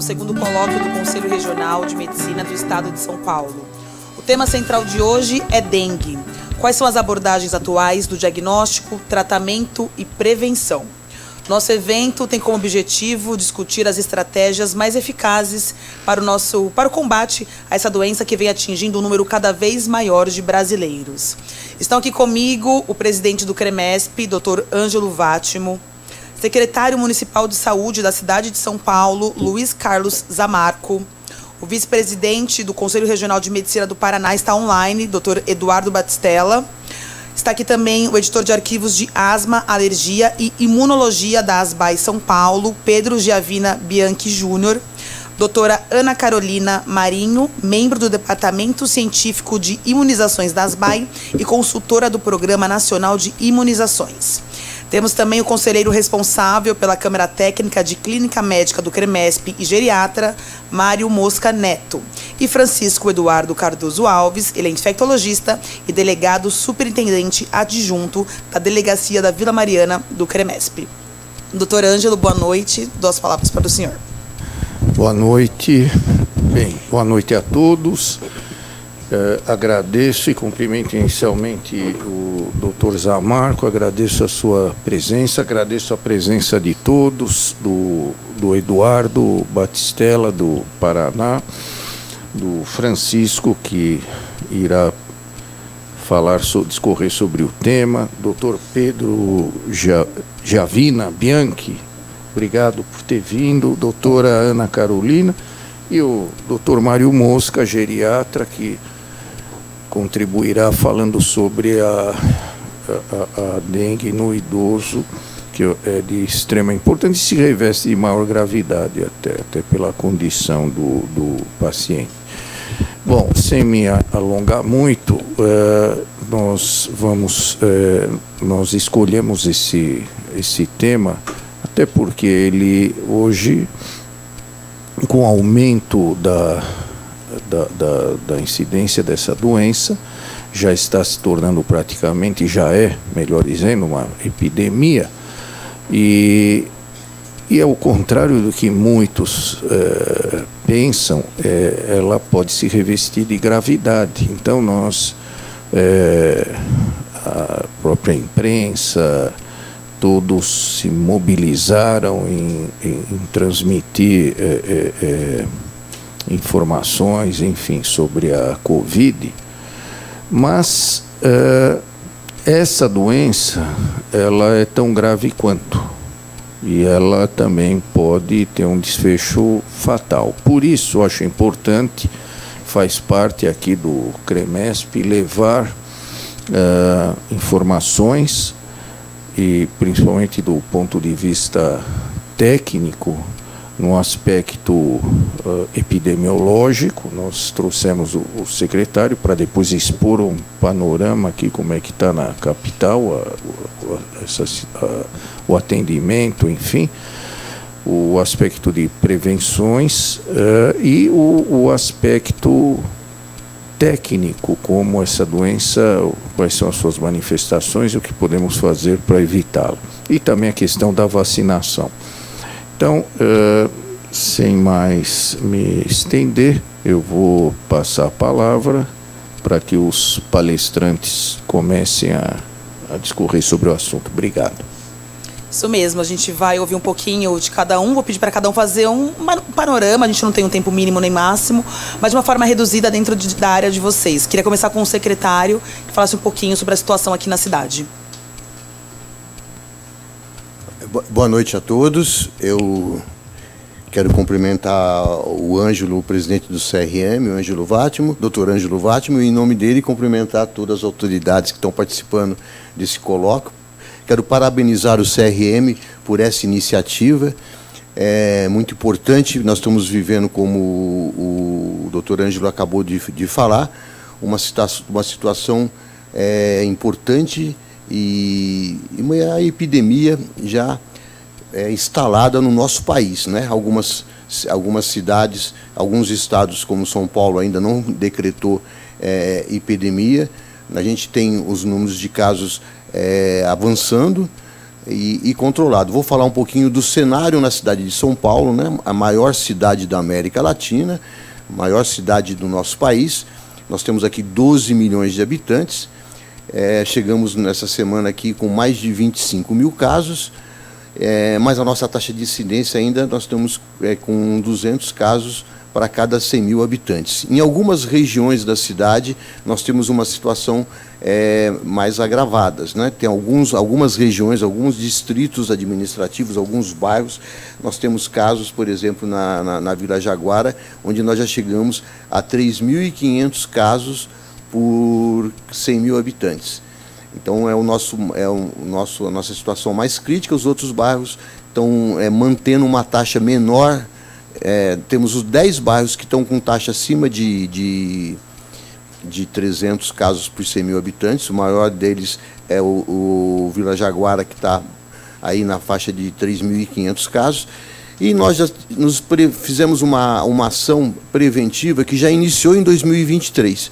segundo colóquio do Conselho Regional de Medicina do Estado de São Paulo. O tema central de hoje é dengue. Quais são as abordagens atuais do diagnóstico, tratamento e prevenção? Nosso evento tem como objetivo discutir as estratégias mais eficazes para o combate a essa doença que vem atingindo um número cada vez maior de brasileiros. Estão aqui comigo o presidente do CREMESP, Dr. Ângelo Vátimo, secretário municipal de saúde da cidade de São Paulo, Luiz Carlos Zamarco, o vice-presidente do Conselho Regional de Medicina do Paraná está online, Dr. Eduardo Batistella. Está aqui também o editor de arquivos de asma, alergia e imunologia da ASBAI São Paulo, Pedro Giavina Bianchi Júnior. Doutora Ana Carolina Marinho, membro do Departamento Científico de Imunizações da ASBAI e consultora do Programa Nacional de Imunizações. Temos também o conselheiro responsável pela Câmara Técnica de Clínica Médica do CREMESP e geriatra, Mário Mosca Neto. E Francisco Eduardo Cardoso Alves, ele é infectologista e delegado superintendente adjunto da Delegacia da Vila Mariana do CREMESP. Doutor Ângelo, boa noite. Dou as palavras para o senhor. Boa noite. Bem, boa noite a todos. Agradeço e cumprimento inicialmente o Dr. Zamarco, agradeço a sua presença, agradeço a presença de todos, do Eduardo Batistella, do Paraná, do Francisco, que irá discorrer sobre o tema, Dr. Pedro Giavina Bianchi, obrigado por ter vindo, doutora Ana Carolina, e o Dr. Mário Mosca, geriatra, que contribuirá falando sobre a dengue no idoso, que é de extrema importância e se reveste de maior gravidade, até pela condição do paciente. Bom, sem me alongar muito, nós escolhemos esse tema, até porque ele hoje, com o aumento da incidência dessa doença, já está se tornando praticamente, já é, melhor dizendo, uma epidemia, e ao contrário do que muitos pensam, ela pode se revestir de gravidade. Então a própria imprensa, todos se mobilizaram em transmitir informações, enfim, sobre a Covid, mas essa doença, ela é tão grave quanto, e ela também pode ter um desfecho fatal. Por isso, acho importante, faz parte aqui do CREMESP, levar informações, e principalmente do ponto de vista técnico, no aspecto epidemiológico. Nós trouxemos o secretário para depois expor um panorama aqui, como é que está na capital, o atendimento, enfim, o aspecto de prevenções e o aspecto técnico, como essa doença, quais são as suas manifestações e o que podemos fazer para evitá-la. E também a questão da vacinação. Então, sem mais me estender, eu vou passar a palavra para que os palestrantes comecem a discorrer sobre o assunto. Obrigado. Isso mesmo, a gente vai ouvir um pouquinho de cada um, vou pedir para cada um fazer um panorama, a gente não tem um tempo mínimo nem máximo, mas de uma forma reduzida dentro da área de vocês. Queria começar com o secretário, que falasse um pouquinho sobre a situação aqui na cidade. Boa noite a todos. Eu quero cumprimentar o Ângelo, o presidente do CRM, o Ângelo Vátimo, doutor Ângelo Vátimo, e em nome dele cumprimentar todas as autoridades que estão participando desse colóquio. Quero parabenizar o CRM por essa iniciativa. É muito importante, nós estamos vivendo, como o doutor Ângelo acabou de falar, uma situação importante, e uma epidemia já instalada no nosso país, né? Algumas cidades, alguns estados como São Paulo ainda não decretou epidemia. A gente tem os números de casos avançando, e controlado. Vou falar um pouquinho do cenário na cidade de São Paulo, né? A maior cidade da América Latina, maior cidade do nosso país. Nós temos aqui 12 milhões de habitantes. Chegamos nessa semana aqui com mais de 25 mil casos, mas a nossa taxa de incidência ainda nós estamos com 200 casos para cada 100 mil habitantes. Em algumas regiões da cidade, nós temos uma situação mais agravadas, né? Tem algumas regiões, alguns distritos administrativos, alguns bairros, nós temos casos, por exemplo, na Vila Jaguara, onde nós já chegamos a 3.500 casos por 100 mil habitantes. Então, a nossa situação mais crítica. Os outros bairros estão mantendo uma taxa menor. Temos os 10 bairros que estão com taxa acima de 300 casos por 100 mil habitantes. O maior deles é o Vila Jaguara, que está aí na faixa de 3.500 casos. E nós já fizemos uma ação preventiva que já iniciou em 2023.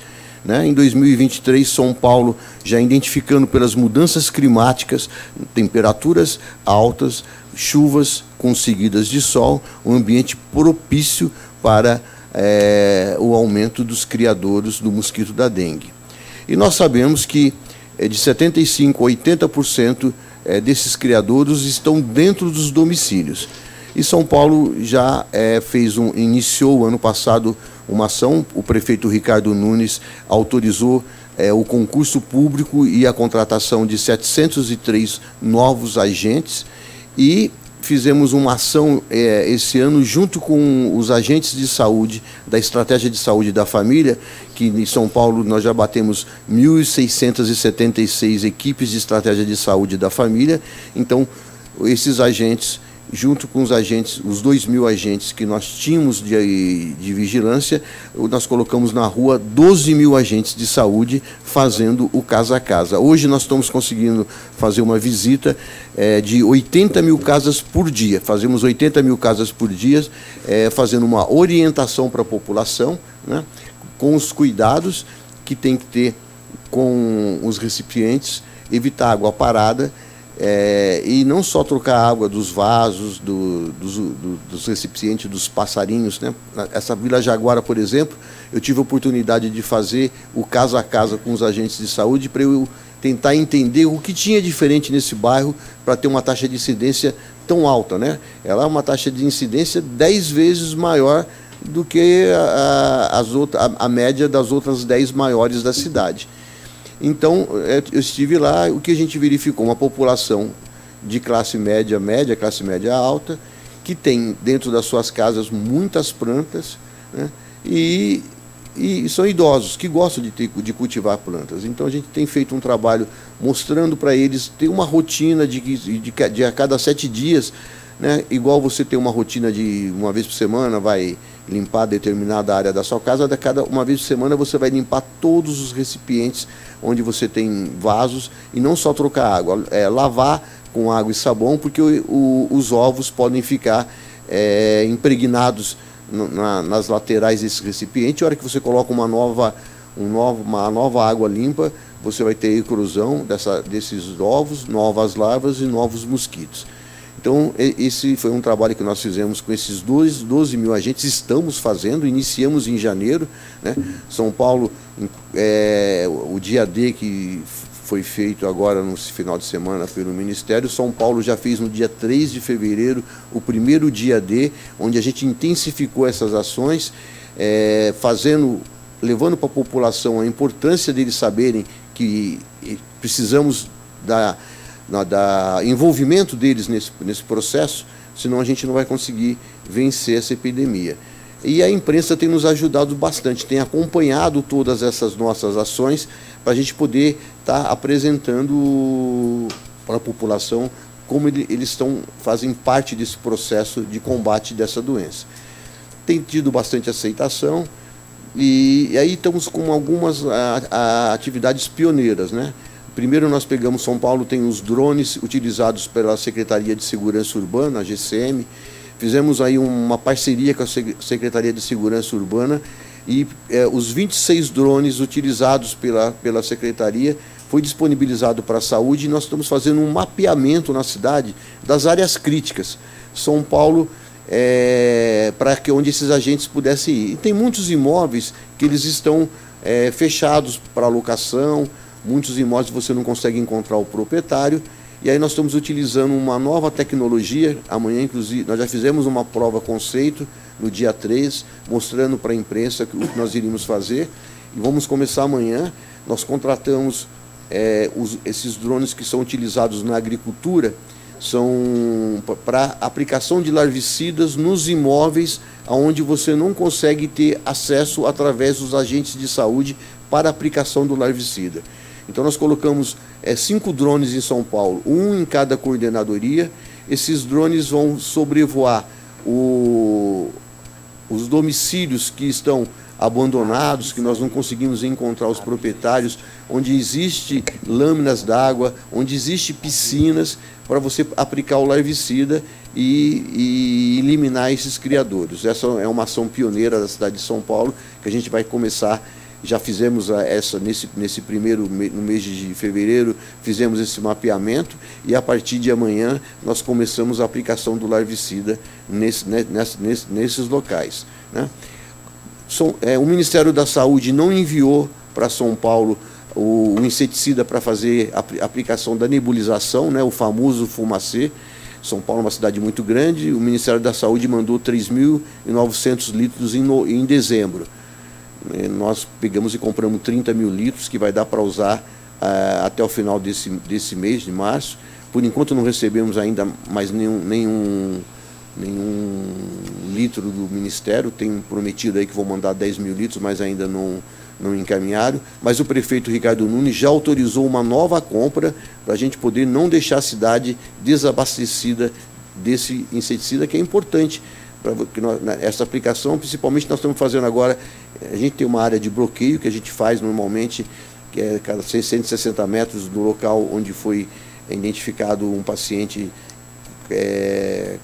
Em 2023, São Paulo, já identificando pelas mudanças climáticas, temperaturas altas, chuvas com seguidas de sol, um ambiente propício para o aumento dos criadouros do mosquito da dengue. E nós sabemos que de 75% a 80% desses criadouros estão dentro dos domicílios. E São Paulo já iniciou ano passado uma ação. O prefeito Ricardo Nunes autorizou o concurso público e a contratação de 703 novos agentes, e fizemos uma ação esse ano junto com os agentes de saúde da Estratégia de Saúde da Família, que em São Paulo nós já batemos 1.676 equipes de Estratégia de Saúde da Família. Então, esses agentes, junto com os 2.000 agentes que nós tínhamos de vigilância, nós colocamos na rua 12.000 agentes de saúde fazendo o casa a casa. Hoje nós estamos conseguindo fazer uma visita de 80.000 casas por dia. Fazemos 80.000 casas por dia, fazendo uma orientação para a população, né, com os cuidados que tem que ter com os recipientes, evitar água parada, e não só trocar a água dos vasos, dos recipientes, dos passarinhos, né? Essa Vila Jaguara, por exemplo, eu tive a oportunidade de fazer o casa a casa com os agentes de saúde para eu tentar entender o que tinha diferente nesse bairro para ter uma taxa de incidência tão alta, né? Ela é uma taxa de incidência 10 vezes maior do que a média das outras 10 maiores da cidade. Então, eu estive lá. O que a gente verificou? Uma população de classe média, classe média alta, que tem dentro das suas casas muitas plantas, né? E são idosos que gostam de cultivar plantas. Então, a gente tem feito um trabalho mostrando para eles ter uma rotina de a cada 7 dias, né? Igual você tem uma rotina de uma vez por semana, vai limpar determinada área da sua casa, uma vez por semana você vai limpar todos os recipientes onde você tem vasos, e não só trocar água, lavar com água e sabão, porque os ovos podem ficar impregnados nas laterais desse recipiente. A hora que você coloca uma nova água limpa, você vai ter eclosão desses ovos, novas larvas e novos mosquitos. Então, esse foi um trabalho que nós fizemos com esses 12.000 agentes. Estamos fazendo, iniciamos em janeiro, né? São Paulo, o dia D que foi feito agora no final de semana pelo Ministério, São Paulo já fez no dia 3 de fevereiro o primeiro dia D, onde a gente intensificou essas ações, levando para a população a importância deles saberem que precisamos da envolvimento deles nesse processo, senão a gente não vai conseguir vencer essa epidemia. E a imprensa tem nos ajudado bastante, tem acompanhado todas essas nossas ações para a gente poder estar apresentando para a população como eles fazem parte desse processo de combate dessa doença. Tem tido bastante aceitação, e aí estamos com algumas atividades pioneiras, né? Primeiro, nós pegamos, São Paulo tem os drones utilizados pela Secretaria de Segurança Urbana, a GCM. Fizemos aí uma parceria com a Secretaria de Segurança Urbana, e os 26 drones utilizados pela Secretaria foi disponibilizado para a saúde e nós estamos fazendo um mapeamento na cidade das áreas críticas. São Paulo, para que onde esses agentes pudessem ir. E tem muitos imóveis que eles estão fechados para locação, muitos imóveis você não consegue encontrar o proprietário, e aí nós estamos utilizando uma nova tecnologia. Amanhã, inclusive, nós já fizemos uma prova conceito no dia 3, mostrando para a imprensa o que nós iríamos fazer, e vamos começar amanhã. Nós contratamos esses drones que são utilizados na agricultura, são para aplicação de larvicidas nos imóveis onde você não consegue ter acesso através dos agentes de saúde para aplicação do larvicida. Então nós colocamos 5 drones em São Paulo, um em cada coordenadoria. Esses drones vão sobrevoar os domicílios que estão abandonados, que nós não conseguimos encontrar os proprietários, onde existe lâminas d'água, onde existe piscinas, para você aplicar o larvicida e eliminar esses criadouros. Essa é uma ação pioneira da cidade de São Paulo, que a gente vai começar. Já fizemos essa nesse primeiro, no mês de fevereiro, fizemos esse mapeamento, e a partir de amanhã nós começamos a aplicação do larvicida nesses locais, né? O Ministério da Saúde não enviou para São Paulo o inseticida para fazer a aplicação da nebulização, né, o famoso fumacê. São Paulo é uma cidade muito grande, o Ministério da Saúde mandou 3.900 litros em dezembro. Nós pegamos e compramos 30 mil litros, que vai dar para usar até o final desse mês de março. Por enquanto não recebemos ainda mais nenhum litro do Ministério. Tem prometido aí que vão mandar 10 mil litros, mas ainda não encaminharam. Mas o prefeito Ricardo Nunes já autorizou uma nova compra para a gente poder não deixar a cidade desabastecida desse inseticida, que é importante. Essa aplicação, principalmente, nós estamos fazendo agora. A gente tem uma área de bloqueio que a gente faz normalmente, que é cada 660 metros do local onde foi identificado um paciente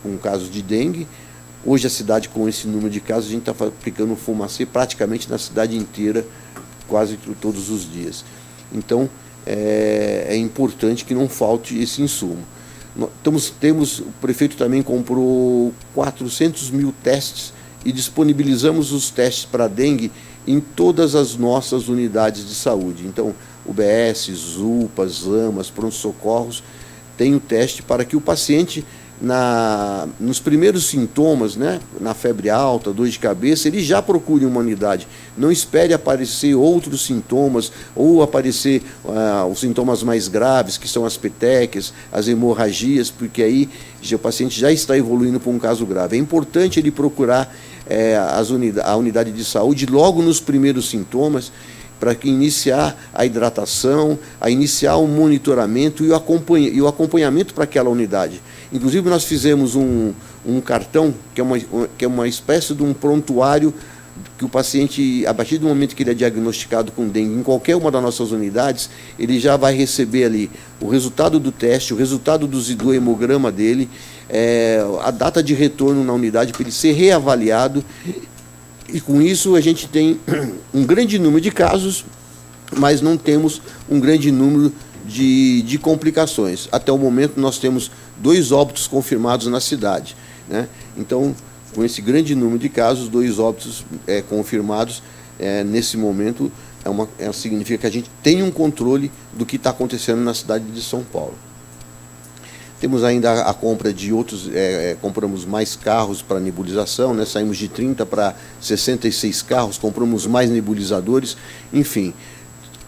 com casos de dengue. Hoje a cidade, com esse número de casos, a gente está aplicando fumacê praticamente na cidade inteira, quase todos os dias. Então, é importante que não falte esse insumo. O prefeito também comprou 400 mil testes e disponibilizamos os testes para dengue em todas as nossas unidades de saúde. Então, UBS, UPAs, AMAs, pronto-socorros, tem o teste para que o paciente, nos primeiros sintomas, né, na febre alta, dor de cabeça, ele já procure uma unidade. Não espere aparecer outros sintomas ou aparecer os sintomas mais graves, que são as petequias, as hemorragias, porque aí o paciente já está evoluindo para um caso grave. É importante ele procurar a unidade de saúde logo nos primeiros sintomas, para iniciar a hidratação, a iniciar o monitoramento e o acompanhamento para aquela unidade. Inclusive, nós fizemos um cartão, que é uma espécie de um prontuário, que o paciente, a partir do momento que ele é diagnosticado com dengue, em qualquer uma das nossas unidades, ele já vai receber ali o resultado do teste, o resultado do hemograma dele, a data de retorno na unidade, para ele ser reavaliado. E com isso a gente tem um grande número de casos, mas não temos um grande número de complicações. Até o momento nós temos 2 óbitos confirmados na cidade, né? Então, com esse grande número de casos, 2 óbitos confirmados, nesse momento, significa que a gente tem um controle do que está acontecendo na cidade de São Paulo. Temos ainda a compra de outros, compramos mais carros para nebulização, né? Saímos de 30 para 66 carros, compramos mais nebulizadores, enfim.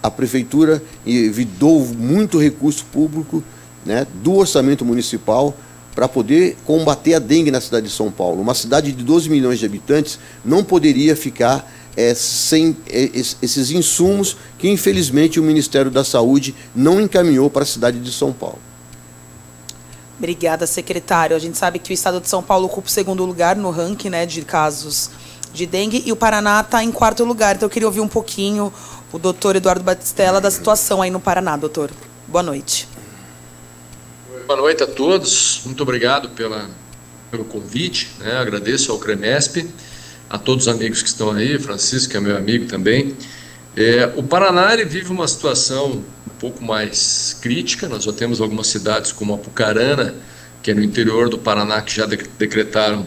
A Prefeitura evitou muito recurso público, né, do orçamento municipal para poder combater a dengue na cidade de São Paulo. Uma cidade de 12 milhões de habitantes não poderia ficar sem esses insumos que, infelizmente, o Ministério da Saúde não encaminhou para a cidade de São Paulo. Obrigada, secretário. A gente sabe que o estado de São Paulo ocupa o 2º lugar no ranking, né, de casos de dengue, e o Paraná está em 4º lugar. Então eu queria ouvir um pouquinho o doutor Eduardo Batistella da situação aí no Paraná, doutor. Boa noite. Boa noite a todos. Muito obrigado pelo convite, né? Agradeço ao CREMESP, a todos os amigos que estão aí, Francisco, que é meu amigo também. O Paraná ele vive uma situação um pouco mais crítica. Nós já temos algumas cidades como Apucarana, que é no interior do Paraná, que já decretaram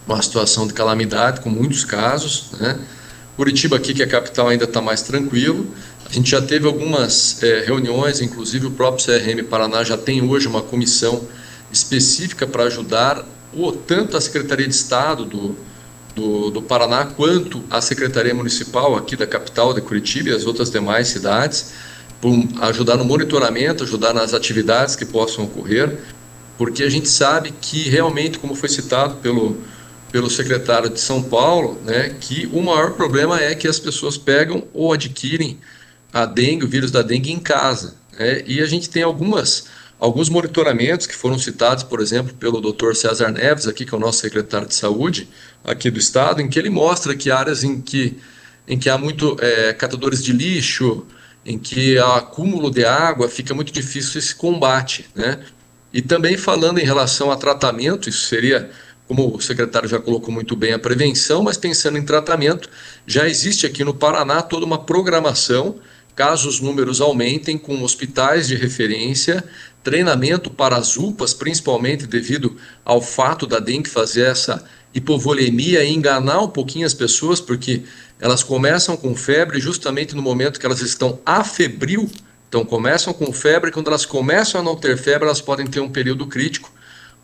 uma situação de calamidade, com muitos casos, né? Curitiba aqui, que é a capital, ainda está mais tranquilo. A gente já teve algumas reuniões, inclusive o próprio CRM Paraná já tem hoje uma comissão específica para ajudar tanto a Secretaria de Estado do Paraná quanto a Secretaria Municipal aqui da capital de Curitiba e as outras demais cidades, para ajudar no monitoramento, ajudar nas atividades que possam ocorrer, porque a gente sabe que realmente, como foi citado pelo secretário de São Paulo, né, que o maior problema é que as pessoas pegam ou adquirem a dengue, o vírus da dengue em casa, né? E a gente tem alguns monitoramentos que foram citados, por exemplo, pelo Dr. César Neves, aqui, que é o nosso secretário de Saúde aqui do Estado, em que ele mostra que áreas em que há muito catadores de lixo, em que há acúmulo de água, fica muito difícil esse combate, né? E também falando em relação a tratamento, isso seria, como o secretário já colocou muito bem, a prevenção, mas pensando em tratamento, já existe aqui no Paraná toda uma programação, caso os números aumentem, com hospitais de referência, treinamento para as UPAs, principalmente devido ao fato da dengue fazer essa hipovolemia e enganar um pouquinho as pessoas, porque elas começam com febre justamente no momento que elas estão afebril. Então começam com febre, quando elas começam a não ter febre, elas podem ter um período crítico,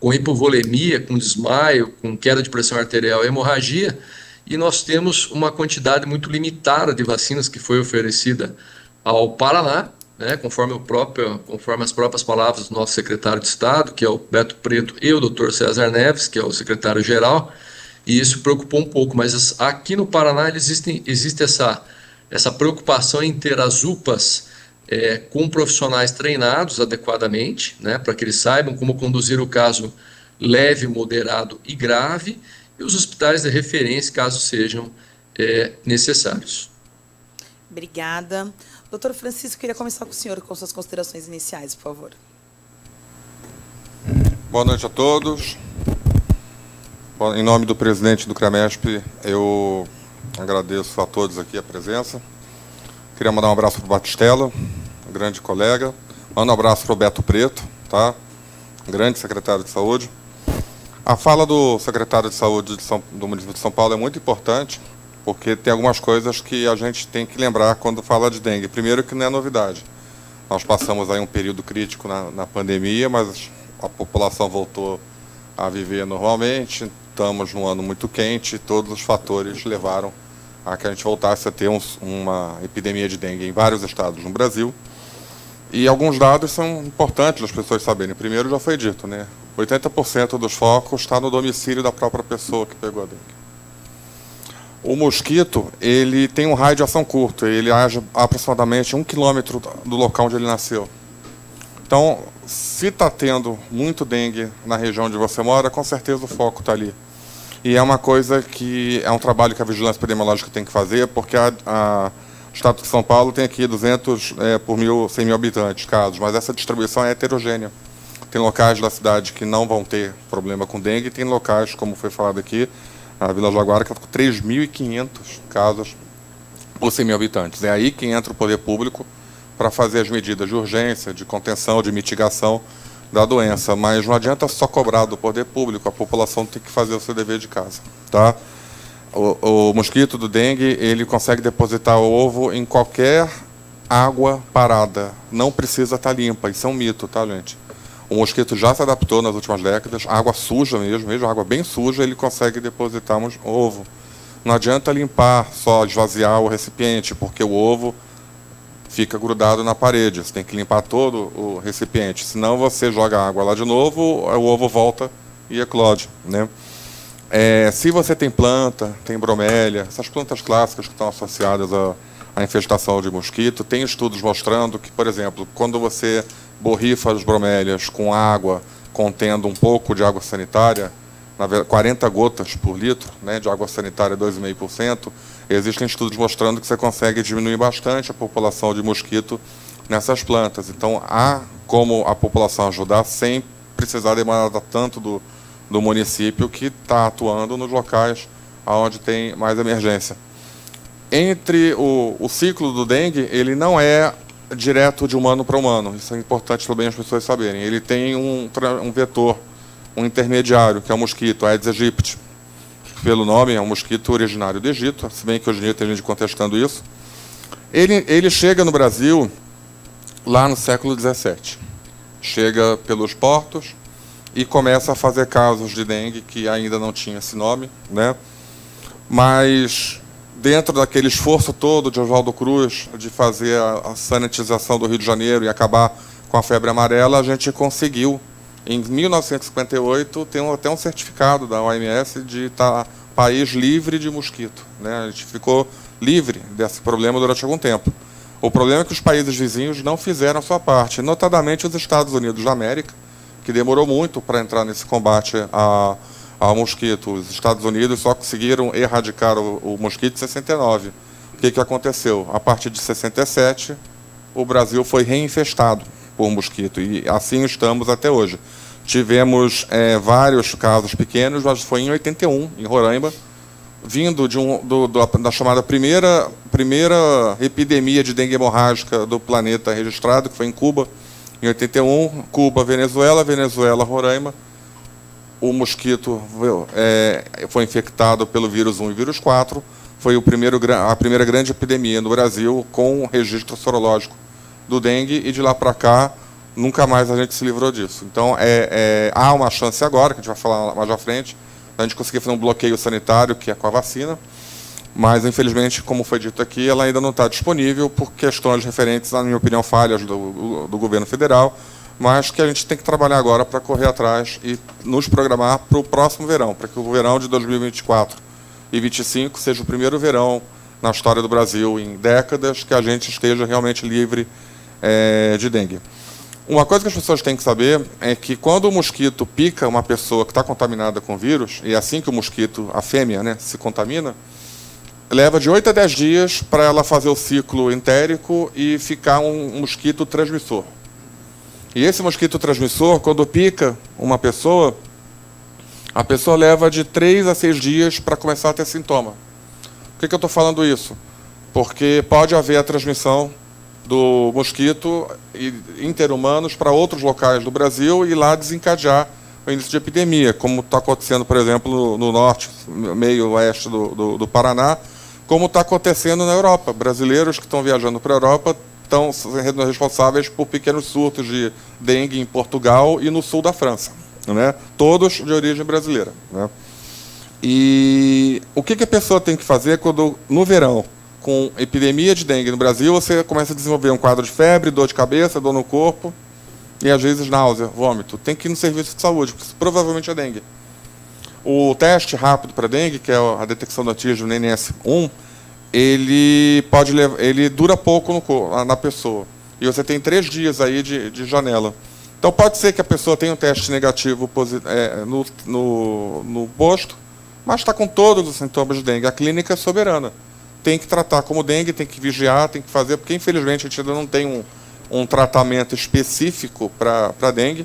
com hipovolemia, com desmaio, com queda de pressão arterial e hemorragia, e nós temos uma quantidade muito limitada de vacinas que foi oferecida ao Paraná, né, conforme as próprias palavras do nosso secretário de Estado, que é o Beto Preto, e o Dr. César Neves, que é o secretário-geral, e isso preocupou um pouco, mas aqui no Paraná existe essa preocupação em ter as UPAs com profissionais treinados adequadamente, né, para que eles saibam como conduzir o caso leve, moderado e grave, e os hospitais de referência, caso sejam necessários. Obrigada. Doutor Francisco, queria começar com o senhor com suas considerações iniciais, por favor. Boa noite a todos. Em nome do presidente do CRAMESP, eu agradeço a todos aqui a presença. Queria mandar um abraço para o Batistella, um grande colega. Mando um abraço para o Beto Preto, tá? Um grande secretário de saúde. A fala do secretário de saúde do município de São Paulo é muito importante, porque tem algumas coisas que a gente tem que lembrar quando fala de dengue. Primeiro, que não é novidade. Nós passamos aí um período crítico na pandemia, mas a população voltou a viver normalmente. Estamos num ano muito quente, e todos os fatores levaram a que a gente voltasse a ter uma epidemia de dengue em vários estados no Brasil. E alguns dados são importantes as pessoas saberem. Primeiro, já foi dito, né? 80% dos focos está no domicílio da própria pessoa que pegou a dengue. O mosquito, ele tem um raio de ação curto, ele age aproximadamente 1 quilômetro do local onde ele nasceu. Então, se está tendo muito dengue na região onde você mora, com certeza o foco está ali. E é uma coisa que é um trabalho que a vigilância epidemiológica tem que fazer, porque o Estado de São Paulo tem aqui 200 por 100 mil habitantes, casos, mas essa distribuição é heterogênea. Tem locais da cidade que não vão ter problema com dengue, e tem locais, como foi falado aqui, a Vila Jaguara, que está com 3.500 casos por 100 mil habitantes. É aí que entra o poder público para fazer as medidas de urgência, de contenção, de mitigação da doença. Mas não adianta só cobrar do poder público, a população tem que fazer o seu dever de casa. Tá? O mosquito do dengue, ele consegue depositar o ovo em qualquer água parada. Não precisa estar limpa, isso é um mito, tá, gente? O mosquito já se adaptou nas últimas décadas, água suja mesmo água bem suja, ele consegue depositar um ovo. Não adianta limpar, só esvaziar o recipiente, porque o ovo fica grudado na parede. Você tem que limpar todo o recipiente, senão você joga água lá de novo, o ovo volta e eclode, né? Se você tem planta, tem bromélia, essas plantas clássicas que estão associadas à infestação de mosquito, tem estudos mostrando que, por exemplo, quando você borrifa as bromélias com água, contendo um pouco de água sanitária, 40 gotas por litro, né, de água sanitária 2,5%, existem estudos mostrando que você consegue diminuir bastante a população de mosquito nessas plantas. Então, há como a população ajudar sem precisar demandar tanto do município que está atuando nos locais onde tem mais emergência. o ciclo do dengue, ele não é direto de humano para humano. Isso é importante também as pessoas saberem. Ele tem um vetor, um intermediário, que é o mosquito Aedes aegypti. Pelo nome, é um mosquito originário do Egito, se bem que hoje em dia tem gente contestando isso. Ele chega no Brasil lá no século XVII. Chega pelos portos e começa a fazer casos de dengue, que ainda não tinha esse nome, né? Mas, dentro daquele esforço todo de Oswaldo Cruz, de fazer a sanitização do Rio de Janeiro e acabar com a febre amarela, a gente conseguiu, em 1958, ter até um certificado da OMS de estar país livre de mosquito, né? A gente ficou livre desse problema durante algum tempo. O problema é que os países vizinhos não fizeram a sua parte, notadamente os Estados Unidos da América, que demorou muito para entrar nesse combate ao mosquito. Os Estados Unidos só conseguiram erradicar o mosquito em 69. O que aconteceu? A partir de 67, o Brasil foi reinfestado por mosquito, e assim estamos até hoje. Tivemos vários casos pequenos, mas foi em 81, em Roraima, vindo da chamada primeira epidemia de dengue hemorrágica do planeta registrado, que foi em Cuba, em 81, Cuba, Venezuela, Roraima. O mosquito foi infectado pelo vírus 1 e vírus 4, foi a primeira grande epidemia no Brasil com registro sorológico do dengue, e de lá para cá, nunca mais a gente se livrou disso. Então, há uma chance agora, que a gente vai falar mais à frente, a gente conseguir fazer um bloqueio sanitário, que é com a vacina, mas, infelizmente, como foi dito aqui, ela ainda não está disponível por questões referentes, na minha opinião, falhas do governo federal, mas que a gente tem que trabalhar agora para correr atrás e nos programar para o próximo verão, para que o verão de 2024 e 2025 seja o primeiro verão na história do Brasil, em décadas, que a gente esteja realmente livre de dengue. Uma coisa que as pessoas têm que saber é que quando o mosquito pica uma pessoa que está contaminada com vírus, e assim que o mosquito, a fêmea, né, se contamina, leva de 8 a 10 dias para ela fazer o ciclo entérico e ficar um mosquito transmissor. E esse mosquito transmissor, quando pica uma pessoa, a pessoa leva de 3 a 6 dias para começar a ter sintoma. Por que eu estou falando isso? Porque pode haver a transmissão do mosquito interhumanos para outros locais do Brasil e lá desencadear o início de epidemia, como está acontecendo, por exemplo, no norte, meio oeste do Paraná, como está acontecendo na Europa. Brasileiros que estão viajando para a Europa estão sendo responsáveis por pequenos surtos de dengue em Portugal e no sul da França, né? Todos de origem brasileira, né? E o que a pessoa tem que fazer quando, no verão, com epidemia de dengue no Brasil, você começa a desenvolver um quadro de febre, dor de cabeça, dor no corpo e, às vezes, náusea, vômito? Tem que ir no serviço de saúde, porque isso provavelmente é dengue. O teste rápido para dengue, que é a detecção do antígeno NS1, ele dura pouco na pessoa. E você tem 3 dias aí de janela. Então, pode ser que a pessoa tenha um teste negativo no posto, mas está com todos os sintomas de dengue. A clínica é soberana. Tem que tratar como dengue, tem que vigiar, tem que fazer, porque, infelizmente, a gente ainda não tem um tratamento específico para dengue,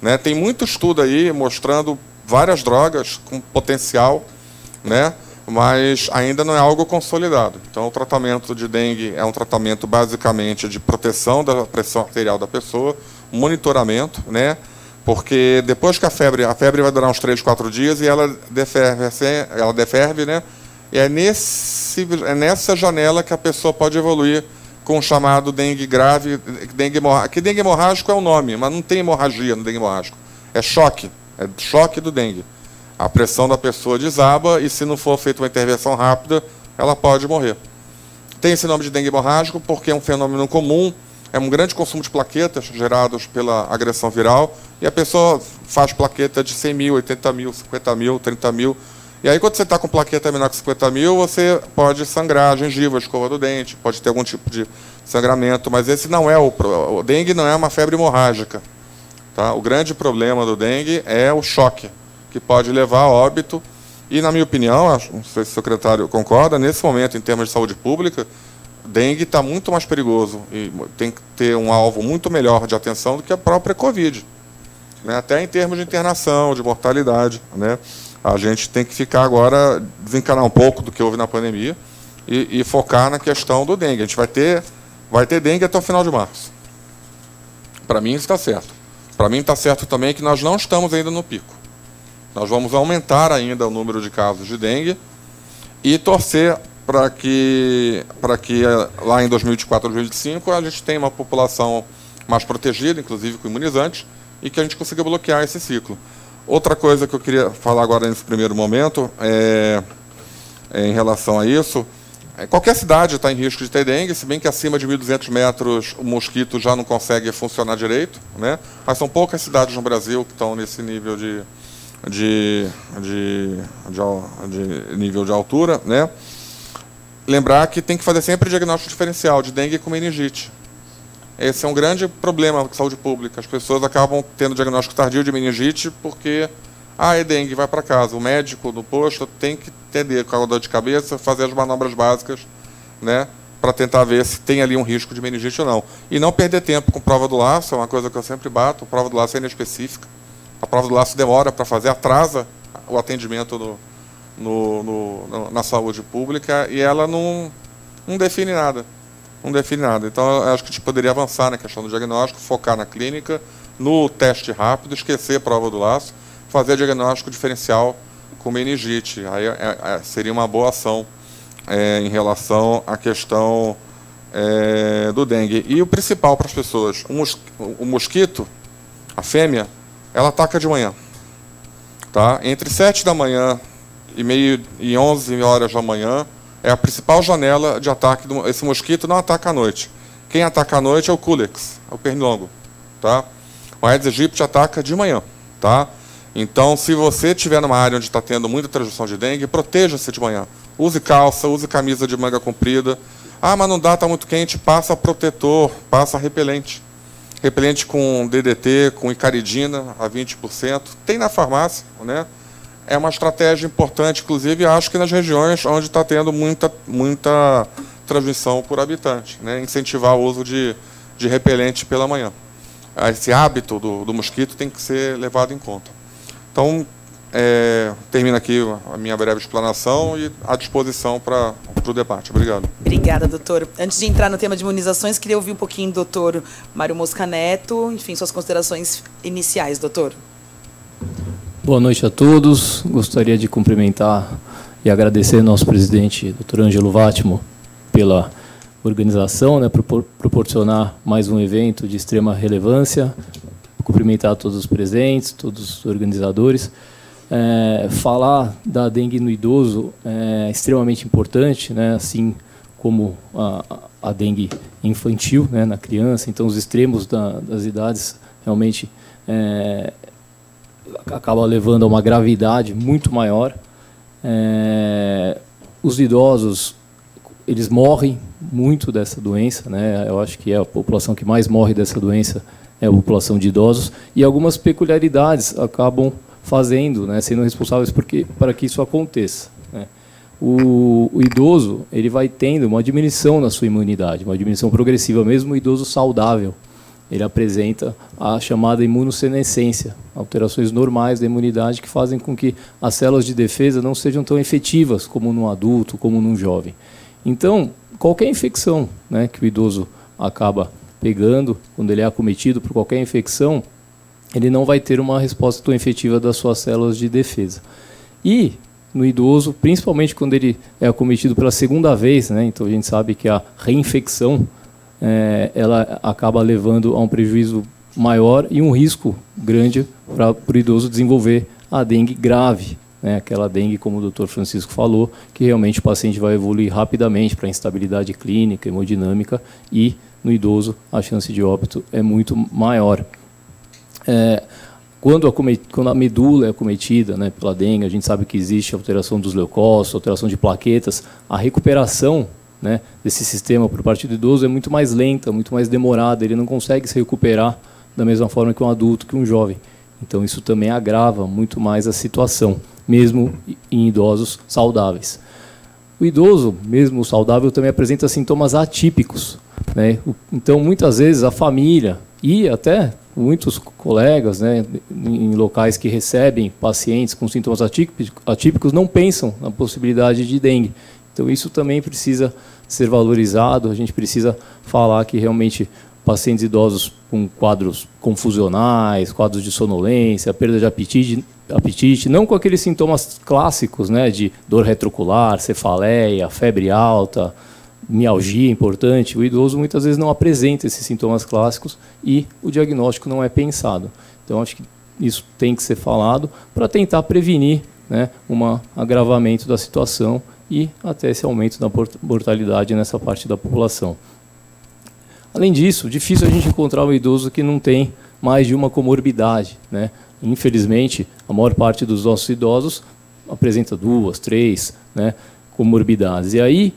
né? Tem muito estudo aí mostrando várias drogas com potencial, né? Mas ainda não é algo consolidado. Então, o tratamento de dengue é um tratamento basicamente de proteção da pressão arterial da pessoa, monitoramento, né? Porque depois que a febre vai durar uns 3, 4 dias e ela deferve, né? E é nessa janela que a pessoa pode evoluir com o chamado dengue grave, dengue hemorrágico. Que dengue hemorrágico é o nome, mas não tem hemorragia no dengue hemorrágico. É choque do dengue. A pressão da pessoa desaba e, se não for feita uma intervenção rápida, ela pode morrer. Tem esse nome de dengue hemorrágico porque é um fenômeno comum, é um grande consumo de plaquetas gerados pela agressão viral, e a pessoa faz plaqueta de 100 mil, 80 mil, 50 mil, 30 mil. E aí, quando você está com plaqueta menor que 50 mil, você pode sangrar a gengiva, a escova do dente, pode ter algum tipo de sangramento, mas esse não é o dengue não é uma febre hemorrágica. Tá? O grande problema do dengue é o choque, que pode levar a óbito. E, na minha opinião, não sei se o secretário concorda, nesse momento, em termos de saúde pública, dengue está muito mais perigoso e tem que ter um alvo muito melhor de atenção do que a própria Covid, né? Até em termos de internação, de mortalidade, né? A gente tem que ficar agora, desencanar um pouco do que houve na pandemia, e focar na questão do dengue. A gente vai ter dengue até o final de março. Para mim, isso está certo. Para mim, está certo também que nós não estamos ainda no pico. Nós vamos aumentar ainda o número de casos de dengue e torcer para que lá em 2024, 2025, a gente tenha uma população mais protegida, inclusive com imunizantes, e que a gente consiga bloquear esse ciclo. Outra coisa que eu queria falar agora nesse primeiro momento em relação a isso, qualquer cidade está em risco de ter dengue, se bem que acima de 1.200 metros o mosquito já não consegue funcionar direito, né? Mas são poucas cidades no Brasil que estão nesse nível nível de altura, né? Lembrar que tem que fazer sempre diagnóstico diferencial de dengue com meningite. Esse é um grande problema de saúde pública. As pessoas acabam tendo diagnóstico tardio de meningite porque é dengue, vai para casa. O médico no posto tem que entender com a dor de cabeça, fazer as manobras básicas, né, para tentar ver se tem ali um risco de meningite ou não. E não perder tempo com prova do laço, é uma coisa que eu sempre bato. A prova do laço é inespecífica. A prova do laço demora para fazer, atrasa o atendimento na saúde pública e ela não define nada. Não define nada. Então, eu acho que a gente poderia avançar na questão do diagnóstico, focar na clínica, no teste rápido, esquecer a prova do laço, fazer diagnóstico diferencial com meningite. Aí seria uma boa ação em relação à questão do dengue. E o principal para as pessoas, o mosquito, a fêmea, ela ataca de manhã. Tá? Entre 7 da manhã e 11 horas da manhã, é a principal janela de ataque. Esse mosquito não ataca à noite. Quem ataca à noite é o Culex, é o pernilongo. Tá? O Aedes aegypti ataca de manhã. Tá? Então, se você estiver numa área onde está tendo muita transmissão de dengue, proteja-se de manhã. Use calça, use camisa de manga comprida. Mas não dá, está muito quente, passa protetor, passa repelente. Repelente com DDT, com icaridina a 20%. Tem na farmácia, né? É uma estratégia importante, inclusive, acho que nas regiões onde está tendo muita transmissão por habitante, né? Incentivar o uso de repelente pela manhã. Esse hábito do mosquito tem que ser levado em conta. Então, termino aqui a minha breve explanação e à disposição para o debate. Obrigado. Obrigada, doutor. Antes de entrar no tema de imunizações, queria ouvir um pouquinho do doutor Mário Mosca Neto, enfim, suas considerações iniciais, doutor. Boa noite a todos. Gostaria de cumprimentar e agradecer ao nosso presidente, Dr. Ângelo Vátimo, pela organização, né, por proporcionar mais um evento de extrema relevância. Cumprimentar todos os presentes, todos os organizadores. Falar da dengue no idoso é extremamente importante, né, assim como a dengue infantil, né, na criança. Então, os extremos das idades realmente acaba levando a uma gravidade muito maior. Os idosos, eles morrem muito dessa doença, né? Eu acho que a população que mais morre dessa doença é a população de idosos, e algumas peculiaridades acabam fazendo, né, sendo responsáveis para que isso aconteça, né? O idoso, ele vai tendo uma diminuição na sua imunidade, uma diminuição progressiva. Mesmo o idoso saudável, ele apresenta a chamada imunossenescência, alterações normais da imunidade que fazem com que as células de defesa não sejam tão efetivas como num adulto, como num jovem. Então, qualquer infecção, né, que o idoso acaba pegando, quando ele é acometido por qualquer infecção, ele não vai ter uma resposta tão efetiva das suas células de defesa. E no idoso, principalmente quando ele é acometido pela segunda vez, né, então a gente sabe que a reinfecção ela acaba levando a um prejuízo maior e um risco grande para o idoso desenvolver a dengue grave, né? Aquela dengue, como o Dr. Francisco falou, que realmente o paciente vai evoluir rapidamente para instabilidade clínica, hemodinâmica, e no idoso a chance de óbito é muito maior. Quando a medula é acometida, né, pela dengue, a gente sabe que existe alteração dos leucócitos, alteração de plaquetas. A recuperação, né, desse sistema por parte do idoso é muito mais lenta, muito mais demorada. Ele não consegue se recuperar da mesma forma que um adulto, que um jovem. Então, isso também agrava muito mais a situação, mesmo em idosos saudáveis. O idoso, mesmo saudável, também apresenta sintomas atípicos, né? Então, muitas vezes, a família e até muitos colegas, né, em locais que recebem pacientes com sintomas atípicos não pensam na possibilidade de dengue. Então, isso também precisa ser valorizado, a gente precisa falar que realmente pacientes idosos com quadros confusionais, quadros de sonolência, perda de apetite, não com aqueles sintomas clássicos, né, de dor retrocular, cefaleia, febre alta, mialgia importante. O idoso muitas vezes não apresenta esses sintomas clássicos e o diagnóstico não é pensado. Então, acho que isso tem que ser falado para tentar prevenir, né, um agravamento da situação e até esse aumento da mortalidade nessa parte da população. Além disso, difícil a gente encontrar um idoso que não tem mais de uma comorbidade, né? Infelizmente, a maior parte dos nossos idosos apresenta 2, 3, né, comorbidades. E aí,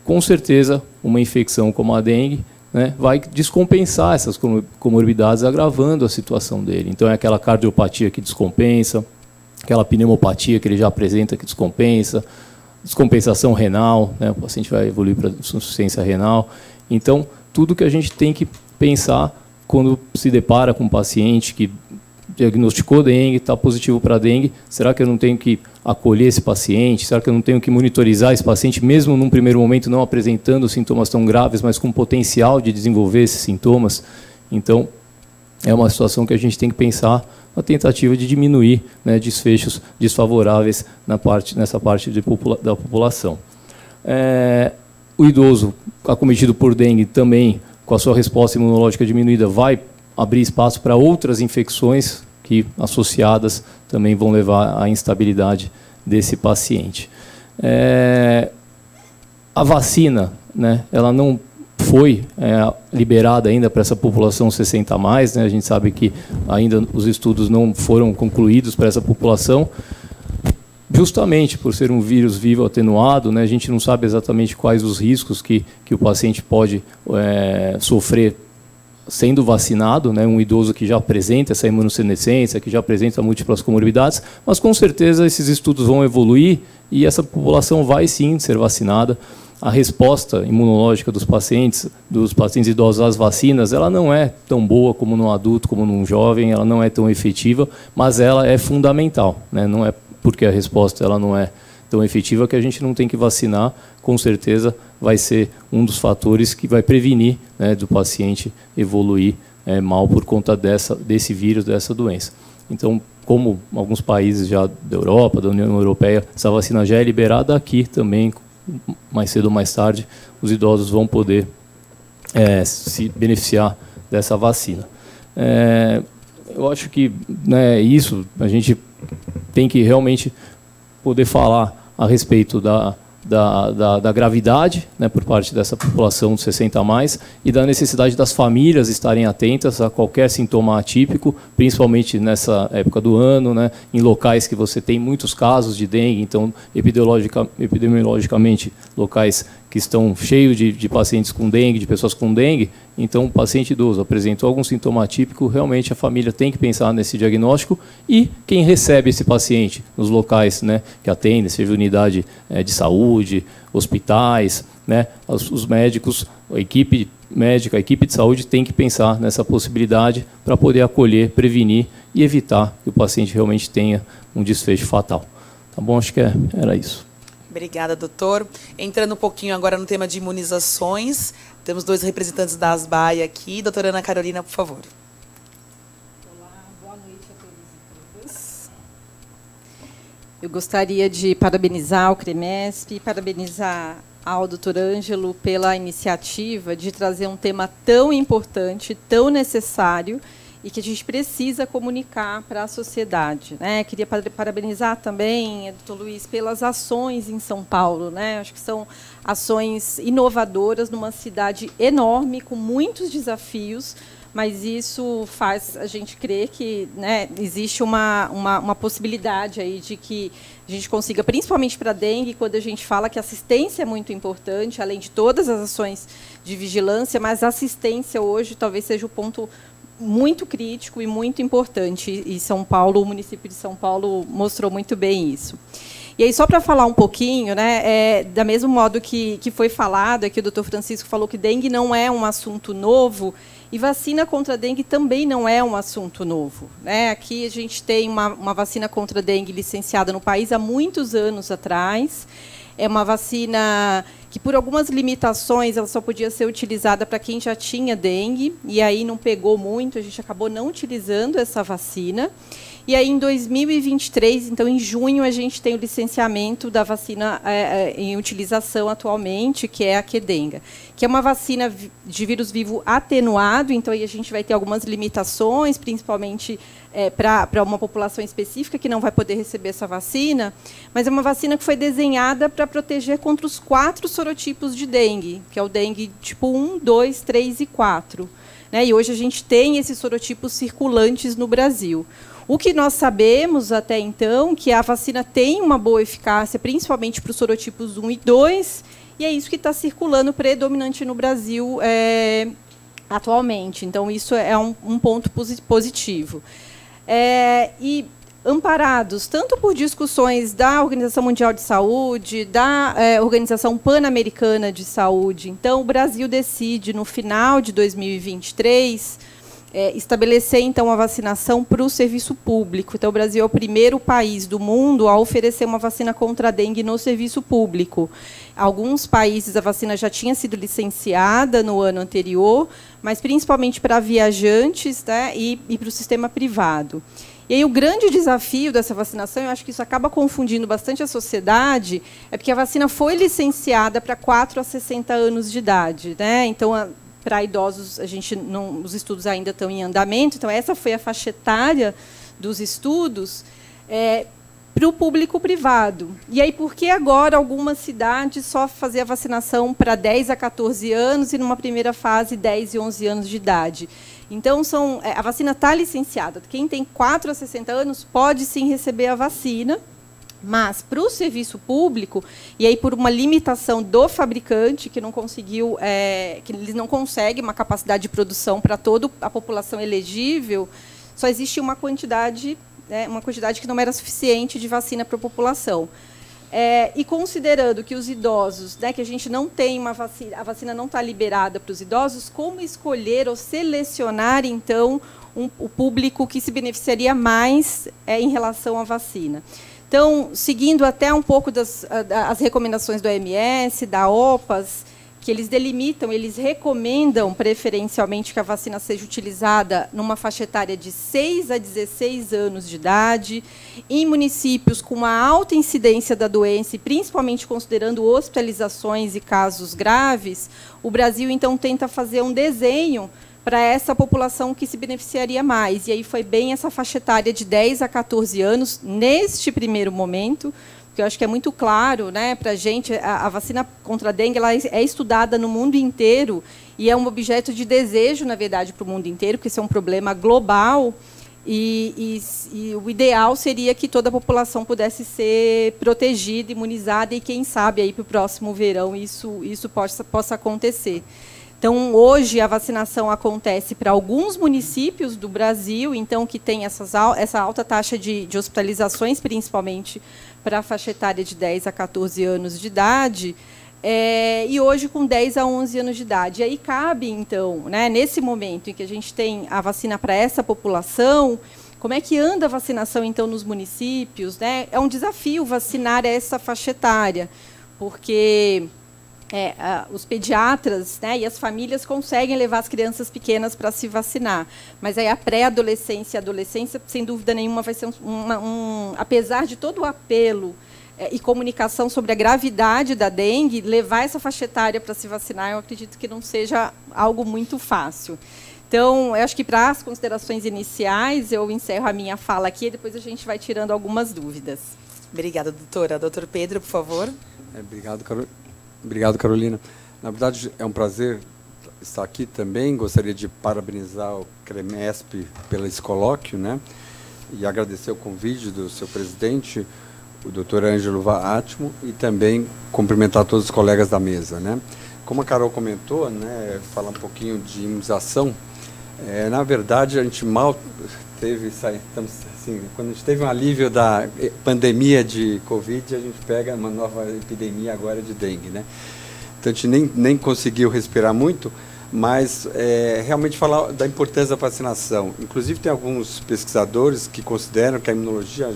com certeza, uma infecção como a dengue, né, vai descompensar essas comorbidades, agravando a situação dele. Então, é aquela cardiopatia que descompensa, aquela pneumopatia que ele já apresenta que descompensa, descompensação renal, né, o paciente vai evoluir para insuficiência renal. Então, tudo que a gente tem que pensar quando se depara com um paciente que diagnosticou dengue, está positivo para dengue, será que eu não tenho que acolher esse paciente? Será que eu não tenho que monitorizar esse paciente, mesmo num primeiro momento não apresentando sintomas tão graves, mas com potencial de desenvolver esses sintomas? Então, é uma situação que a gente tem que pensar na tentativa de diminuir, né, desfechos desfavoráveis nessa parte da população. O idoso acometido por dengue também, com a sua resposta imunológica diminuída, vai abrir espaço para outras infecções que, associadas, também vão levar à instabilidade desse paciente. A vacina, né, ela não foi liberada ainda para essa população 60+, né, a gente sabe que ainda os estudos não foram concluídos para essa população, justamente por ser um vírus vivo atenuado, né, a gente não sabe exatamente quais os riscos que o paciente pode sofrer sendo vacinado, né, um idoso que já apresenta essa imunossenescência, que já apresenta múltiplas comorbidades, mas com certeza esses estudos vão evoluir e essa população vai sim ser vacinada. A resposta imunológica dos pacientes idosos às vacinas, ela não é tão boa como no adulto, como no jovem, ela não é tão efetiva, mas ela é fundamental, né? Não é porque a resposta ela não é tão efetiva que a gente não tem que vacinar. Com certeza vai ser um dos fatores que vai prevenir, né, do paciente evoluir mal por conta desse vírus, dessa doença. Então, como alguns países já da Europa, da União Europeia, essa vacina já é liberada, aqui também, mais cedo ou mais tarde, os idosos vão poder se beneficiar dessa vacina. Eu acho que, né, isso a gente tem que realmente poder falar a respeito da gravidade, né, por parte dessa população de 60+, e da necessidade das famílias estarem atentas a qualquer sintoma atípico, principalmente nessa época do ano, né, em locais que você tem muitos casos de dengue, então epidemiologicamente locais que estão cheios de pacientes com dengue, de pessoas com dengue. Então, o paciente idoso apresentou algum sintoma atípico, realmente a família tem que pensar nesse diagnóstico, e quem recebe esse paciente nos locais, né, que atendem, seja unidade de saúde, hospitais, né, os médicos, a equipe médica, a equipe de saúde tem que pensar nessa possibilidade para poder acolher, prevenir e evitar que o paciente realmente tenha um desfecho fatal. Tá bom? Acho que era isso. Obrigada, doutor. Entrando um pouquinho agora no tema de imunizações, temos 2 representantes da ASBAI aqui. Doutora Ana Carolina, por favor. Olá, boa noite a todos e todas. Eu gostaria de parabenizar o CREMESP, parabenizar ao doutor Ângelo pela iniciativa de trazer um tema tão importante, tão necessário, e que a gente precisa comunicar para a sociedade, né? Queria parabenizar também, doutor Luiz, pelas ações em São Paulo, né? Acho que são ações inovadoras numa cidade enorme, com muitos desafios, mas isso faz a gente crer que, né, existe uma possibilidade aí de que a gente consiga, principalmente para a dengue, quando a gente fala que assistência é muito importante, além de todas as ações de vigilância, mas a assistência hoje talvez seja o ponto muito crítico e muito importante, e São Paulo, o município de São Paulo mostrou muito bem isso. E aí, só para falar um pouquinho, né, da mesmo modo que foi falado, aqui o doutor Francisco falou que dengue não é um assunto novo, e vacina contra a dengue também não é um assunto novo, né? Aqui a gente tem uma vacina contra a dengue licenciada no país há muitos anos atrás. É uma vacina que, por algumas limitações, ela só podia ser utilizada para quem já tinha dengue, e aí não pegou muito, a gente acabou não utilizando essa vacina. E aí, em 2023, então, em junho, a gente tem o licenciamento da vacina em utilização atualmente, que é a Qdenga, que é uma vacina de vírus vivo atenuado, então aí a gente vai ter algumas limitações, principalmente para uma população específica que não vai poder receber essa vacina, mas é uma vacina que foi desenhada para proteger contra os 4 sorotipos de dengue, que é o dengue tipo 1, 2, 3 e 4. Né? E hoje a gente tem esses sorotipos circulantes no Brasil. O que nós sabemos até então, que a vacina tem uma boa eficácia, principalmente para os sorotipos 1 e 2, e é isso que está circulando predominante no Brasil atualmente. Então, isso é um ponto positivo. E amparados tanto por discussões da Organização Mundial de Saúde, da Organização Pan-Americana de Saúde, então, o Brasil decide, no final de 2023, estabelecer, então, a vacinação para o serviço público. Então, o Brasil é o primeiro país do mundo a oferecer uma vacina contra a dengue no serviço público. Alguns países a vacina já tinha sido licenciada no ano anterior, mas principalmente para viajantes, né, e para o sistema privado. E aí o grande desafio dessa vacinação, eu acho que isso acaba confundindo bastante a sociedade, é porque a vacina foi licenciada para 4 a 60 anos de idade, né? Então, para idosos, os estudos ainda estão em andamento, então essa foi a faixa etária dos estudos para o público privado. E aí, por que agora algumas cidades só fazer a vacinação para 10 a 14 anos e, numa primeira fase, 10 e 11 anos de idade? Então, a vacina está licenciada. Quem tem 4 a 60 anos pode, sim, receber a vacina, mas, para o serviço público, e aí por uma limitação do fabricante, que não conseguiu, que eles não conseguem uma capacidade de produção para toda a população elegível, só existe uma quantidade que não era suficiente de vacina para a população. E considerando que os idosos, né, que a gente não tem uma vacina, a vacina não está liberada para os idosos, como escolher ou selecionar, então, o público que se beneficiaria mais em relação à vacina? Então, seguindo até um pouco as recomendações do OMS, da OPAS, que eles delimitam, eles recomendam preferencialmente que a vacina seja utilizada numa faixa etária de 6 a 16 anos de idade, em municípios com uma alta incidência da doença, e principalmente considerando hospitalizações e casos graves, o Brasil, então, tenta fazer um desenho para essa população que se beneficiaria mais. E aí foi bem essa faixa etária de 10 a 14 anos, neste primeiro momento, que eu acho que é muito claro, né, para a gente, a vacina contra a dengue ela é estudada no mundo inteiro e é um objeto de desejo, na verdade, para o mundo inteiro, porque isso é um problema global, e o ideal seria que toda a população pudesse ser protegida, imunizada, e quem sabe aí para o próximo verão isso possa acontecer. Então, hoje, a vacinação acontece para alguns municípios do Brasil, então, que tem essa alta taxa de hospitalizações, principalmente para a faixa etária de 10 a 14 anos de idade, e hoje com 10 a 11 anos de idade. E aí cabe, então, né, nesse momento em que a gente tem a vacina para essa população, como é que anda a vacinação, então, nos municípios? Né? É um desafio vacinar essa faixa etária, porque os pediatras, né, e as famílias conseguem levar as crianças pequenas para se vacinar, mas aí a pré-adolescência e a adolescência, sem dúvida nenhuma, vai ser apesar de todo o apelo e comunicação sobre a gravidade da dengue, levar essa faixa etária para se vacinar, eu acredito que não seja algo muito fácil. Então, eu acho que para as considerações iniciais, eu encerro a minha fala aqui e depois a gente vai tirando algumas dúvidas. Obrigada, doutora. Doutor Pedro, por favor. Obrigado, Carolina. Na verdade, é um prazer estar aqui também. Gostaria de parabenizar o CREMESP pelo esse colóquio, né? E agradecer o convite do seu presidente, o doutor Ângelo Vátimo, e também cumprimentar todos os colegas da mesa, né? Como a Carol comentou, né, falar um pouquinho de imunização, na verdade, a gente mal teve, quando a gente teve um alívio da pandemia de Covid, a gente pega uma nova epidemia agora de dengue, né? Então, a gente nem conseguiu respirar muito, mas realmente falar da importância da vacinação. Inclusive, tem alguns pesquisadores que consideram que a imunologia,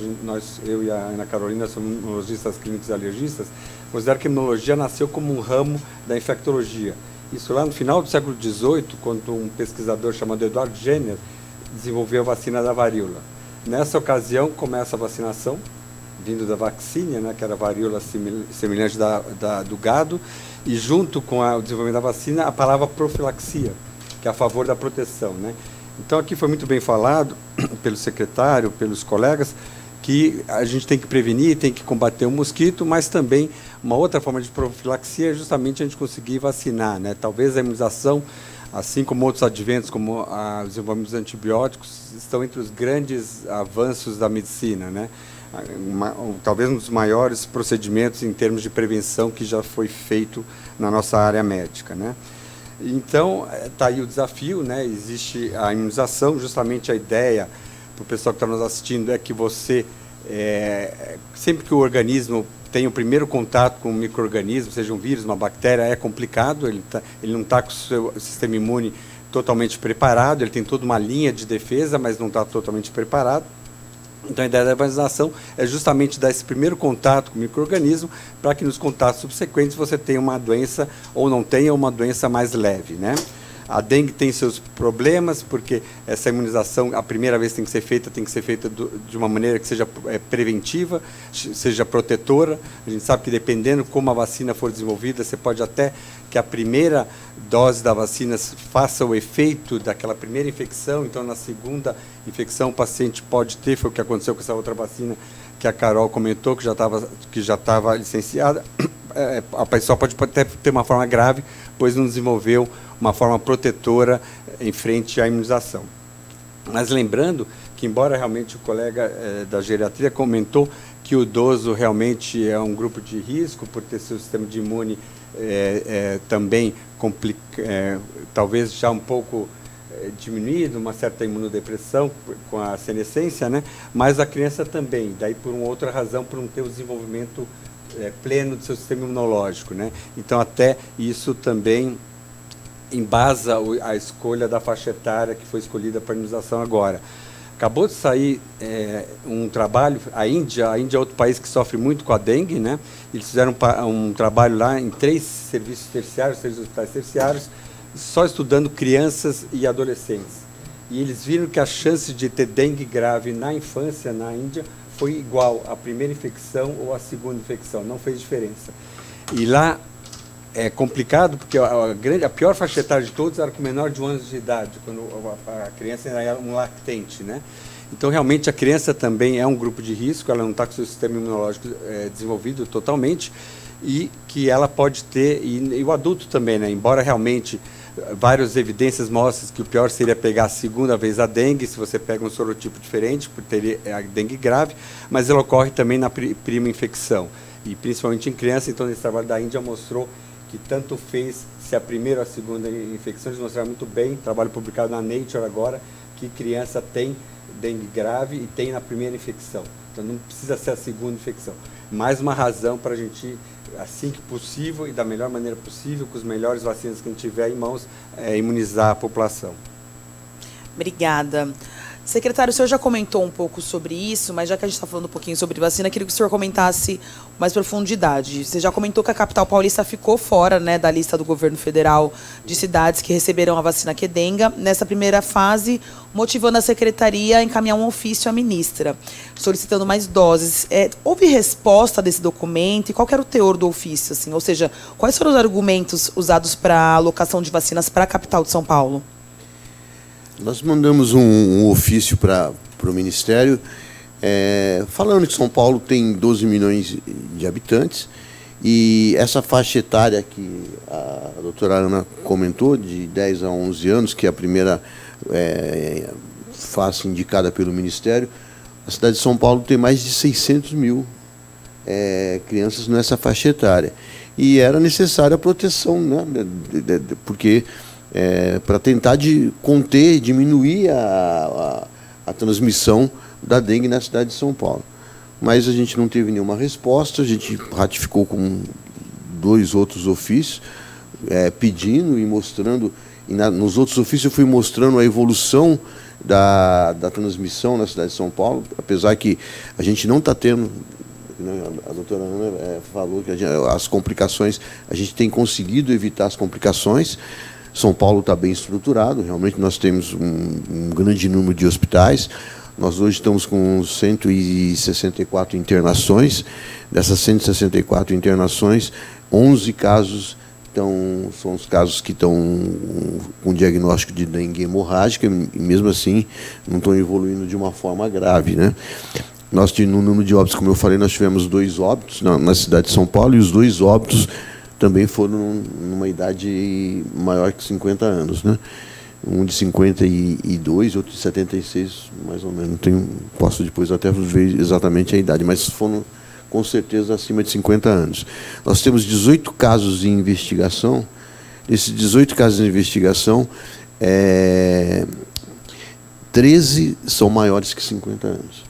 eu e a Ana Carolina somos imunologistas clínicos e alergistas, consideram que a imunologia nasceu como um ramo da infectologia. Isso lá no final do século XVIII, quando um pesquisador chamado Edward Jenner desenvolveu a vacina da varíola. Nessa ocasião, começa a vacinação, vindo da vacínia, né, que era a varíola semelhante do gado, e junto com o desenvolvimento da vacina, a palavra profilaxia, que é a favor da proteção, né? Então, aqui foi muito bem falado pelo secretário, pelos colegas, que a gente tem que prevenir, tem que combater o mosquito, mas também uma outra forma de profilaxia é justamente a gente conseguir vacinar, né? Talvez a imunização, assim como outros adventos, como o desenvolvimento dos antibióticos, estão entre os grandes avanços da medicina, né? Talvez um dos maiores procedimentos em termos de prevenção que já foi feito na nossa área médica, né? Então, está aí o desafio, né? Existe a imunização, justamente a ideia para o pessoal que está nos assistindo é que você, sempre que o organismo tem o primeiro contato com um micro-organismo, seja um vírus, uma bactéria, é complicado, ele não está com o seu sistema imune totalmente preparado, ele tem toda uma linha de defesa, mas não está totalmente preparado. Então, a ideia da vacinação é justamente dar esse primeiro contato com o micro-organismo para que nos contatos subsequentes você tenha uma doença ou não tenha uma doença mais leve, né? A dengue tem seus problemas, porque essa imunização, a primeira vez tem que ser feita de uma maneira que seja preventiva, seja protetora. A gente sabe que dependendo como a vacina for desenvolvida, você pode até que a primeira dose da vacina faça o efeito daquela primeira infecção, então na segunda infecção o paciente pode ter, foi o que aconteceu com essa outra vacina que a Carol comentou, que já estava licenciada. A pessoa pode até ter uma forma grave, pois não desenvolveu uma forma protetora em frente à imunização. Mas lembrando que, embora realmente o colega da geriatria comentou que o idoso realmente é um grupo de risco, por ter seu sistema de imune também talvez já um pouco diminuído, uma certa imunodepressão com a senescência, né? Mas a criança também, daí por uma outra razão, por não ter o desenvolvimento pleno do seu sistema imunológico, né? Então, até isso também embasa a escolha da faixa etária que foi escolhida para a imunização agora. Acabou de sair um trabalho, a Índia é outro país que sofre muito com a dengue, né? Eles fizeram um trabalho lá em 3 serviços terciários, 3 hospitais terciários, só estudando crianças e adolescentes. E eles viram que a chance de ter dengue grave na infância, na Índia, foi igual à primeira infecção ou à segunda infecção, não fez diferença. E lá é complicado, porque a pior faixa etária de todos era com menor de 1 ano de idade, quando a criança era um lactente, né? Então, realmente, a criança também é um grupo de risco, ela não está com o seu sistema imunológico desenvolvido totalmente, e que ela pode ter, e o adulto também, né? Embora realmente várias evidências mostram que o pior seria pegar a segunda vez a dengue, se você pega um sorotipo diferente, por ter a dengue grave, mas ela ocorre também na prima infecção, e principalmente em criança. Então, nesse trabalho da Índia mostrou que tanto fez se a primeira ou a segunda infecção, eles mostraram muito bem, trabalho publicado na Nature agora, que criança tem dengue grave e tem na primeira infecção. Então, não precisa ser a segunda infecção. Mais uma razão para a gente, assim que possível e da melhor maneira possível, com os melhores vacinas que a gente tiver em mãos, imunizar a população. Obrigada. Secretário, o senhor já comentou um pouco sobre isso, mas já que a gente está falando um pouquinho sobre vacina, queria que o senhor comentasse mais profundidade. Você já comentou que a capital paulista ficou fora, né, da lista do governo federal de cidades que receberam a vacina Qdenga nessa primeira fase, motivando a secretaria a encaminhar um ofício à ministra, solicitando mais doses. Houve resposta desse documento e qual que era o teor do ofício? Assim? Ou seja, quais foram os argumentos usados para a alocação de vacinas para a capital de São Paulo? Nós mandamos um ofício para o Ministério falando que São Paulo tem 12 milhões de habitantes e essa faixa etária que a doutora Ana comentou, de 10 a 11 anos, que é a primeira faixa indicada pelo Ministério, a cidade de São Paulo tem mais de 600 mil crianças nessa faixa etária. E era necessária a proteção, né, porque para tentar conter, diminuir a transmissão da dengue na cidade de São Paulo. Mas a gente não teve nenhuma resposta, a gente ratificou com 2 outros ofícios, pedindo e mostrando nos outros ofícios eu fui mostrando a evolução da transmissão na cidade de São Paulo, apesar que a gente não está tendo, a doutora Ana falou que as complicações, a gente tem conseguido evitar as complicações. São Paulo está bem estruturado, realmente nós temos um grande número de hospitais. Nós hoje estamos com 164 internações. Dessas 164 internações, 11 casos são os casos que estão com diagnóstico de dengue hemorrágica, e mesmo assim não estão evoluindo de uma forma grave, né? Nós, no número de óbitos, como eu falei, nós tivemos 2 óbitos na cidade de São Paulo, e os 2 óbitos também foram numa idade maior que 50 anos, né? Um de 52, outro de 76, mais ou menos. Posso depois até ver exatamente a idade, mas foram com certeza acima de 50 anos. Nós temos 18 casos em investigação. Desses 18 casos em investigação, 13 são maiores que 50 anos.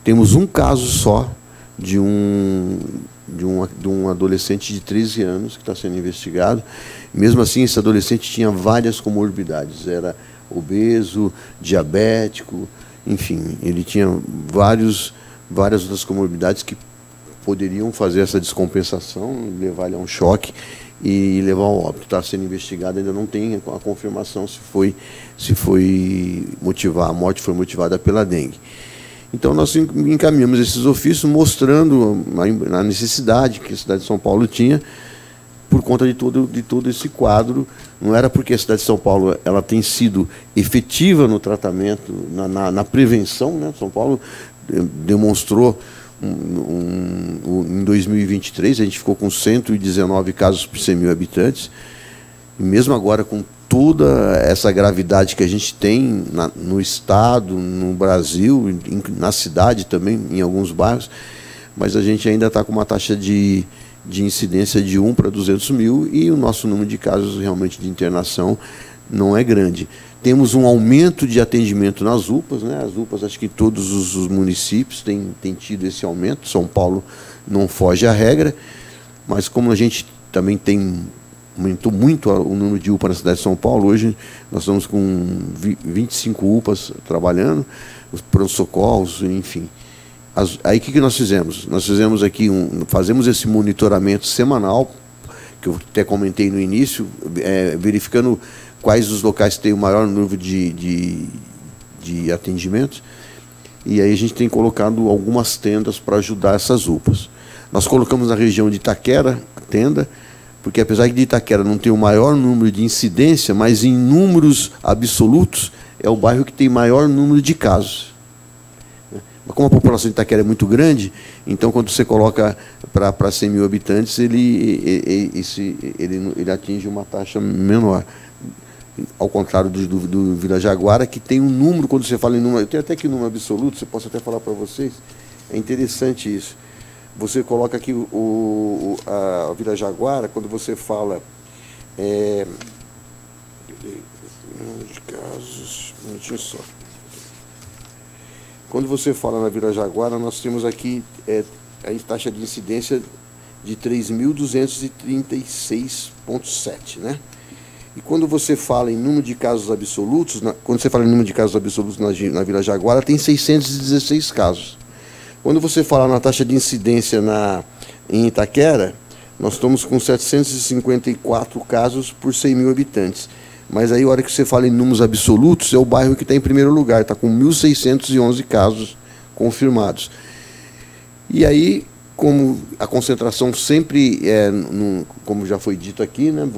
Temos um caso só de um adolescente de 13 anos que está sendo investigado. Mesmo assim, esse adolescente tinha várias comorbidades. Era obeso, diabético, enfim, ele tinha várias outras comorbidades que poderiam fazer essa descompensação, levar ele a um choque e levar ao óbito. Está sendo investigado, ainda não tem a confirmação se foi motivada, a morte foi motivada pela dengue. Então, nós encaminhamos esses ofícios mostrando a necessidade que a cidade de São Paulo tinha por conta de todo esse quadro. Não era porque a cidade de São Paulo ela tem sido efetiva no tratamento, na prevenção, né? São Paulo demonstrou, em 2023, a gente ficou com 119 casos por 100 mil habitantes, e mesmo agora com toda essa gravidade que a gente tem no estado, no Brasil, na cidade também, em alguns bairros, mas a gente ainda está com uma taxa de incidência de 1 para 200 mil, e o nosso número de casos realmente de internação não é grande. Temos um aumento de atendimento nas UPAs, né? As UPAs, acho que todos os municípios têm tido esse aumento. São Paulo não foge à regra, mas como a gente também aumentou muito o número de UPA na cidade de São Paulo, hoje nós estamos com 25 UPAs trabalhando, os pronto-socorros, enfim. Aí o que nós fizemos? Nós fizemos aqui fazemos esse monitoramento semanal, que eu até comentei no início, verificando quais os locais têm o maior número de atendimentos, e aí a gente tem colocado algumas tendas para ajudar essas UPAs. Nós colocamos na região de Itaquera a tenda, porque apesar de Itaquera não ter o maior número de incidência, mas em números absolutos é o bairro que tem maior número de casos. Como a população de Itaquera é muito grande, então quando você coloca para 100 mil habitantes, ele atinge uma taxa menor. Ao contrário do Vila Jaguara, que tem um número, quando você fala em número, eu tenho até aqui número absoluto, você posso até falar para vocês, é interessante isso. Você coloca aqui a Vila Jaguara, quando você fala de casos, um minutinho só. Quando você fala na Vila Jaguara, nós temos aqui a taxa de incidência de 3.236,7, né? E quando você fala em número de casos absolutos, na Vila Jaguara, tem 616 casos. Quando você fala na taxa de incidência em Itaquera, nós estamos com 754 casos por 100 mil habitantes. Mas aí, a hora que você fala em números absolutos, é o bairro que está em primeiro lugar, está com 1.611 casos confirmados. E aí, como a concentração sempre como já foi dito aqui, né,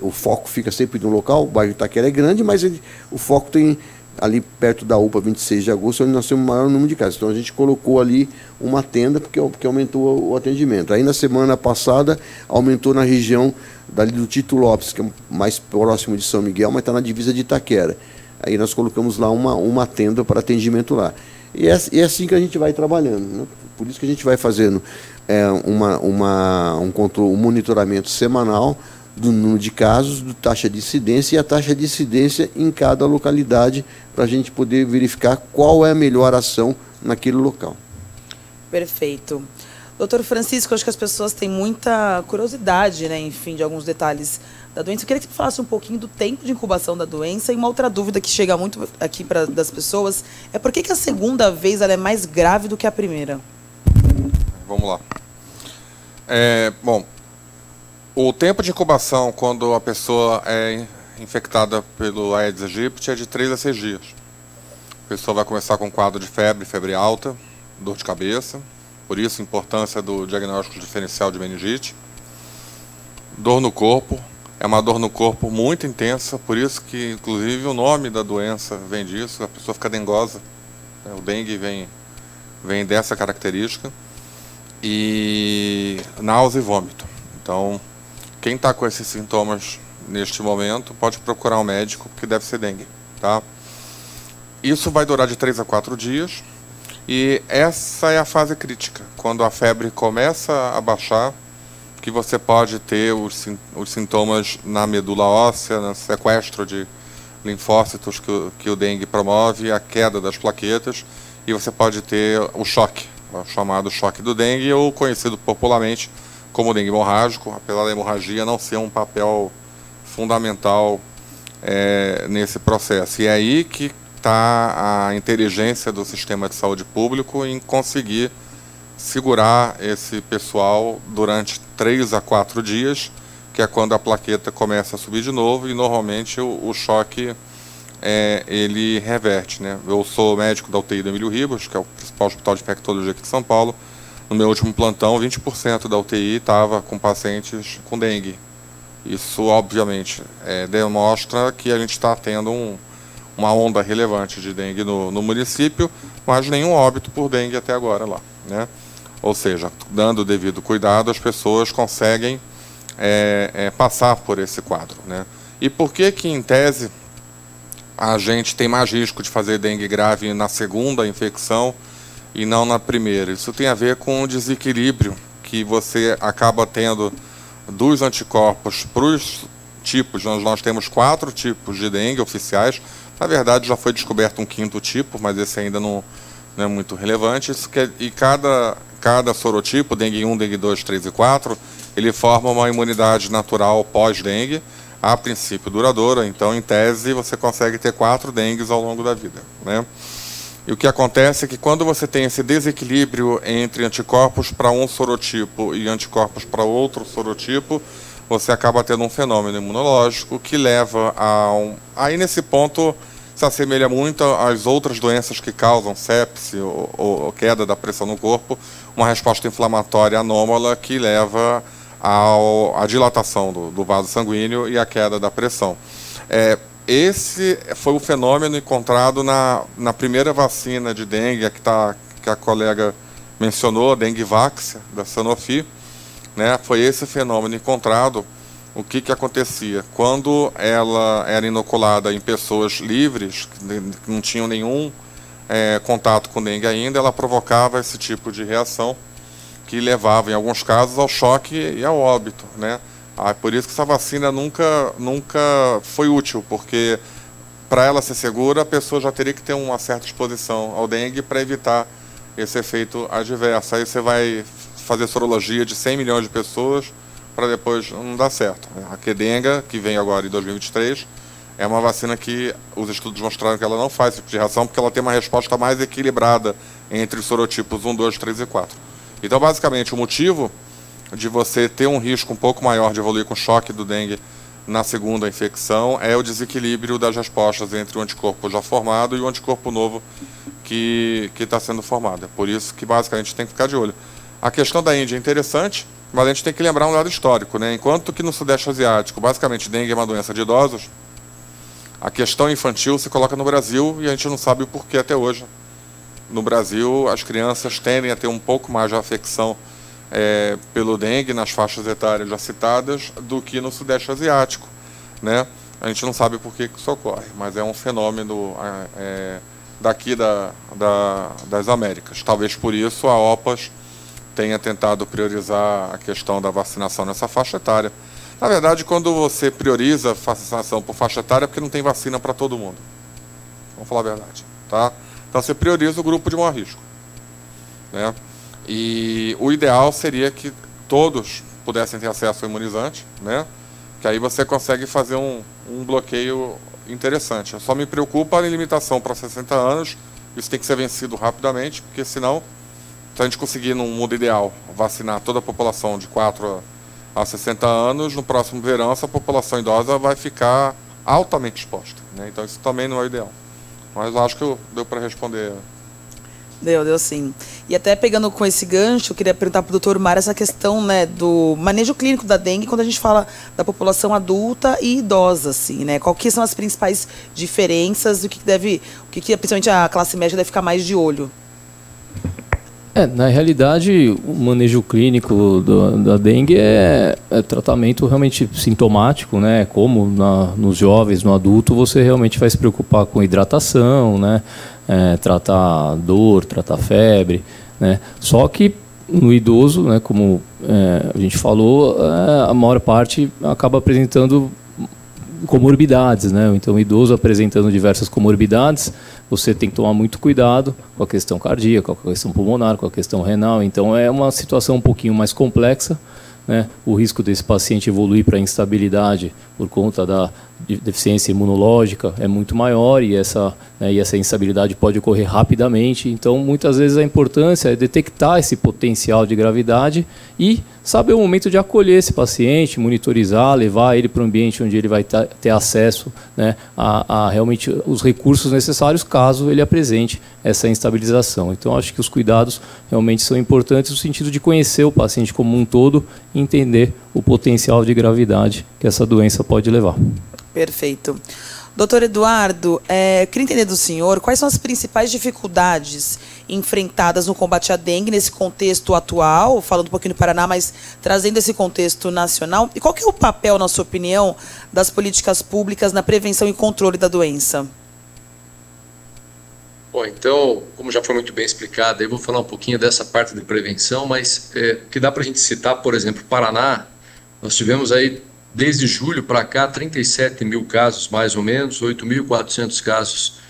o foco fica sempre no local. O bairro Itaquera é grande, mas o foco tem ali perto da UPA 26 de agosto, onde nós temos o maior número de casos. Então a gente colocou ali uma tenda, porque aumentou o atendimento. Aí na semana passada aumentou na região dali do Tito Lopes, que é mais próximo de São Miguel, mas está na divisa de Itaquera. Aí nós colocamos lá uma tenda para atendimento lá. E é assim que a gente vai trabalhando, né? Por isso que a gente vai fazendo um monitoramento semanal do número de casos, da taxa de incidência e a taxa de incidência em cada localidade, para a gente poder verificar qual é a melhor ação naquele local. Perfeito. Doutor Francisco, acho que as pessoas têm muita curiosidade, né, enfim, de alguns detalhes da doença. Eu queria que você falasse um pouquinho do tempo de incubação da doença. E uma outra dúvida que chega muito aqui das pessoas é por que a segunda vez ela é mais grave do que a primeira? Vamos lá. Bom, o tempo de incubação quando a pessoa é infectada pelo Aedes aegypti é de 3 a 6 dias. A pessoa vai começar com um quadro de febre alta, dor de cabeça, por isso a importância do diagnóstico diferencial de meningite. Dor no corpo, é uma dor no corpo muito intensa, por isso que inclusive o nome da doença vem disso, a pessoa fica dengosa. O dengue vem dessa característica. E náusea e vômito. Então, quem está com esses sintomas neste momento pode procurar um médico, porque deve ser dengue, tá? Isso vai durar de 3 a 4 dias e essa é a fase crítica, quando a febre começa a baixar, que você pode ter os sintomas na medula óssea, no sequestro de linfócitos que o dengue promove, a queda das plaquetas, e você pode ter o choque, o chamado choque do dengue, ou conhecido popularmente como dengue hemorrágico, apesar da hemorragia não ser um papel fundamental nesse processo. E é aí que está a inteligência do sistema de saúde público em conseguir segurar esse pessoal durante 3 a 4 dias, que é quando a plaqueta começa a subir de novo, e normalmente o choque ele reverte, né? Eu sou médico da UTI do Emílio Ribas, que é o principal hospital de infectologia aqui de São Paulo. No meu último plantão, 20% da UTI estava com pacientes com dengue. Isso, obviamente, demonstra que a gente está tendo uma onda relevante de dengue no município, mas nenhum óbito por dengue até agora lá, né? Ou seja, dando o devido cuidado, as pessoas conseguem passar por esse quadro, né? E por que em tese, a gente tem mais risco de fazer dengue grave na segunda infecção e não na primeira? Isso tem a ver com o desequilíbrio que você acaba tendo dos anticorpos para os tipos. Nós temos 4 tipos de dengue oficiais. Na verdade, já foi descoberto um 5º tipo, mas esse ainda não é muito relevante. E cada sorotipo, dengue 1, dengue 2, 3 e 4, ele forma uma imunidade natural pós-dengue, a princípio duradoura. Então, em tese, você consegue ter 4 dengues ao longo da vida, né? E o que acontece é que quando você tem esse desequilíbrio entre anticorpos para um sorotipo e anticorpos para outro sorotipo, você acaba tendo um fenômeno imunológico que leva a Aí, nesse ponto, se assemelha muito às outras doenças que causam sepse ou queda da pressão no corpo, uma resposta inflamatória anômala que leva à dilatação do vaso sanguíneo e à queda da pressão. Esse foi o fenômeno encontrado na primeira vacina de dengue, que a colega mencionou, a dengue Vaxia, da Sanofi, né? Foi esse fenômeno encontrado. O que acontecia? Quando ela era inoculada em pessoas livres, que não tinham nenhum contato com dengue ainda, ela provocava esse tipo de reação, que levava, em alguns casos, ao choque e ao óbito, né? Por isso que essa vacina nunca foi útil, porque para ela ser segura, a pessoa já teria que ter uma certa exposição ao dengue para evitar esse efeito adverso. Aí você vai fazer sorologia de 100 milhões de pessoas para depois não dar certo. A Qdenga, que vem agora em 2023, é uma vacina que os estudos mostraram que ela não faz esse tipo de reação, porque ela tem uma resposta mais equilibrada entre os sorotipos 1, 2, 3 e 4. Então, basicamente, o motivo de você ter um risco um pouco maior de evoluir com choque do dengue na segunda infecção é o desequilíbrio das respostas entre o anticorpo já formado e o anticorpo novo que está sendo formado. É por isso que, basicamente, tem que ficar de olho. A questão da Índia é interessante, mas a gente tem que lembrar um dado histórico, né? Enquanto que no Sudeste Asiático, basicamente, dengue é uma doença de idosos, a questão infantil se coloca no Brasil e a gente não sabe o porquê até hoje. No Brasil, as crianças tendem a ter um pouco mais de afecção pelo dengue nas faixas etárias já citadas do que no Sudeste Asiático, né? A gente não sabe por que isso ocorre, mas é um fenômeno daqui das Américas. Talvez por isso a OPAS tenha tentado priorizar a questão da vacinação nessa faixa etária. Na verdade, quando você prioriza a vacinação por faixa etária, é porque não tem vacina para todo mundo. Vamos falar a verdade, tá? Então você prioriza o grupo de maior risco, né? E o ideal seria que todos pudessem ter acesso ao imunizante, né? que aí você consegue fazer um bloqueio interessante. Só me preocupa a limitação para 60 anos, isso tem que ser vencido rapidamente, porque senão, se a gente conseguir, num mundo ideal, vacinar toda a população de 4 a 60 anos, no próximo verão essa população idosa vai ficar altamente exposta, né? Então isso também não é o ideal. Mas acho que deu para responder. Deu sim. E até pegando com esse gancho, eu queria perguntar para o doutor Mário essa questão, né, do manejo clínico da dengue quando a gente fala da população adulta e idosa, assim, né? Quais são as principais diferenças, o que principalmente a classe média deve ficar mais de olho? Na realidade, o manejo clínico da dengue é tratamento realmente sintomático, né? Como nos jovens, no adulto, você realmente vai se preocupar com hidratação, né? Tratar dor, tratar febre, né? Só que no idoso, né, como a gente falou, a maior parte acaba apresentando comorbidades, né? Então, o idoso apresentando diversas comorbidades, você tem que tomar muito cuidado com a questão cardíaca, com a questão pulmonar, com a questão renal. Então, é uma situação um pouquinho mais complexa, né? O risco desse paciente evoluir para instabilidade por conta da deficiência imunológica é muito maior e essa instabilidade pode ocorrer rapidamente. Então, muitas vezes a importância é detectar esse potencial de gravidade e saber o momento de acolher esse paciente, monitorizar, levar ele para um ambiente onde ele vai ter acesso, né, a realmente os recursos necessários caso ele apresente essa instabilização. Então, acho que os cuidados realmente são importantes no sentido de conhecer o paciente como um todo e entender o potencial de gravidade que essa doença pode levar. Perfeito. Doutor Eduardo, queria entender do senhor quais são as principais dificuldades enfrentadas no combate à dengue nesse contexto atual, falando um pouquinho do Paraná, mas trazendo esse contexto nacional, e qual que é o papel, na sua opinião, das políticas públicas na prevenção e controle da doença? Bom, então, como já foi muito bem explicado, eu vou falar um pouquinho dessa parte de prevenção, mas o que dá para a gente citar, por exemplo, Paraná, nós tivemos aí desde julho para cá, 37 mil casos, mais ou menos, 8.400 casos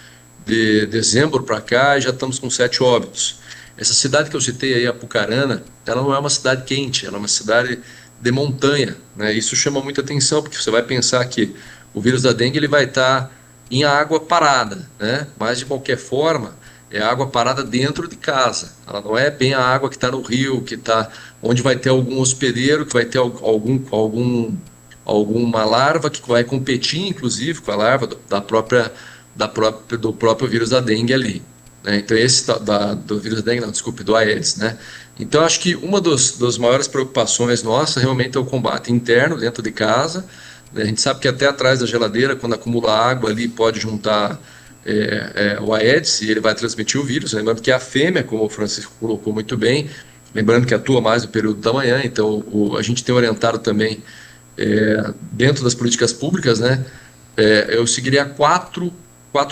de dezembro para cá, e já estamos com 7 óbitos. Essa cidade que eu citei aí, Apucarana, ela não é uma cidade quente, ela é uma cidade de montanha, né? Isso chama muita atenção, porque você vai pensar que o vírus da dengue ele vai estar em água parada, né? Mas, de qualquer forma, é água parada dentro de casa. Ela não é bem a água que está no rio, que está onde vai ter algum hospedeiro, que vai ter alguma larva que vai competir, inclusive, com a larva do próprio vírus da dengue ali, né? Então, esse do vírus da dengue, não, desculpe, do Aedes, né? Então, acho que uma das maiores preocupações nossas realmente é o combate interno, dentro de casa, né? A gente sabe que até atrás da geladeira, quando acumula água ali, pode juntar o Aedes e ele vai transmitir o vírus. Lembrando que a fêmea, como o Francisco colocou muito bem, lembrando que atua mais no período da manhã, então a gente tem orientado também dentro das políticas públicas, né, eu seguiria quatro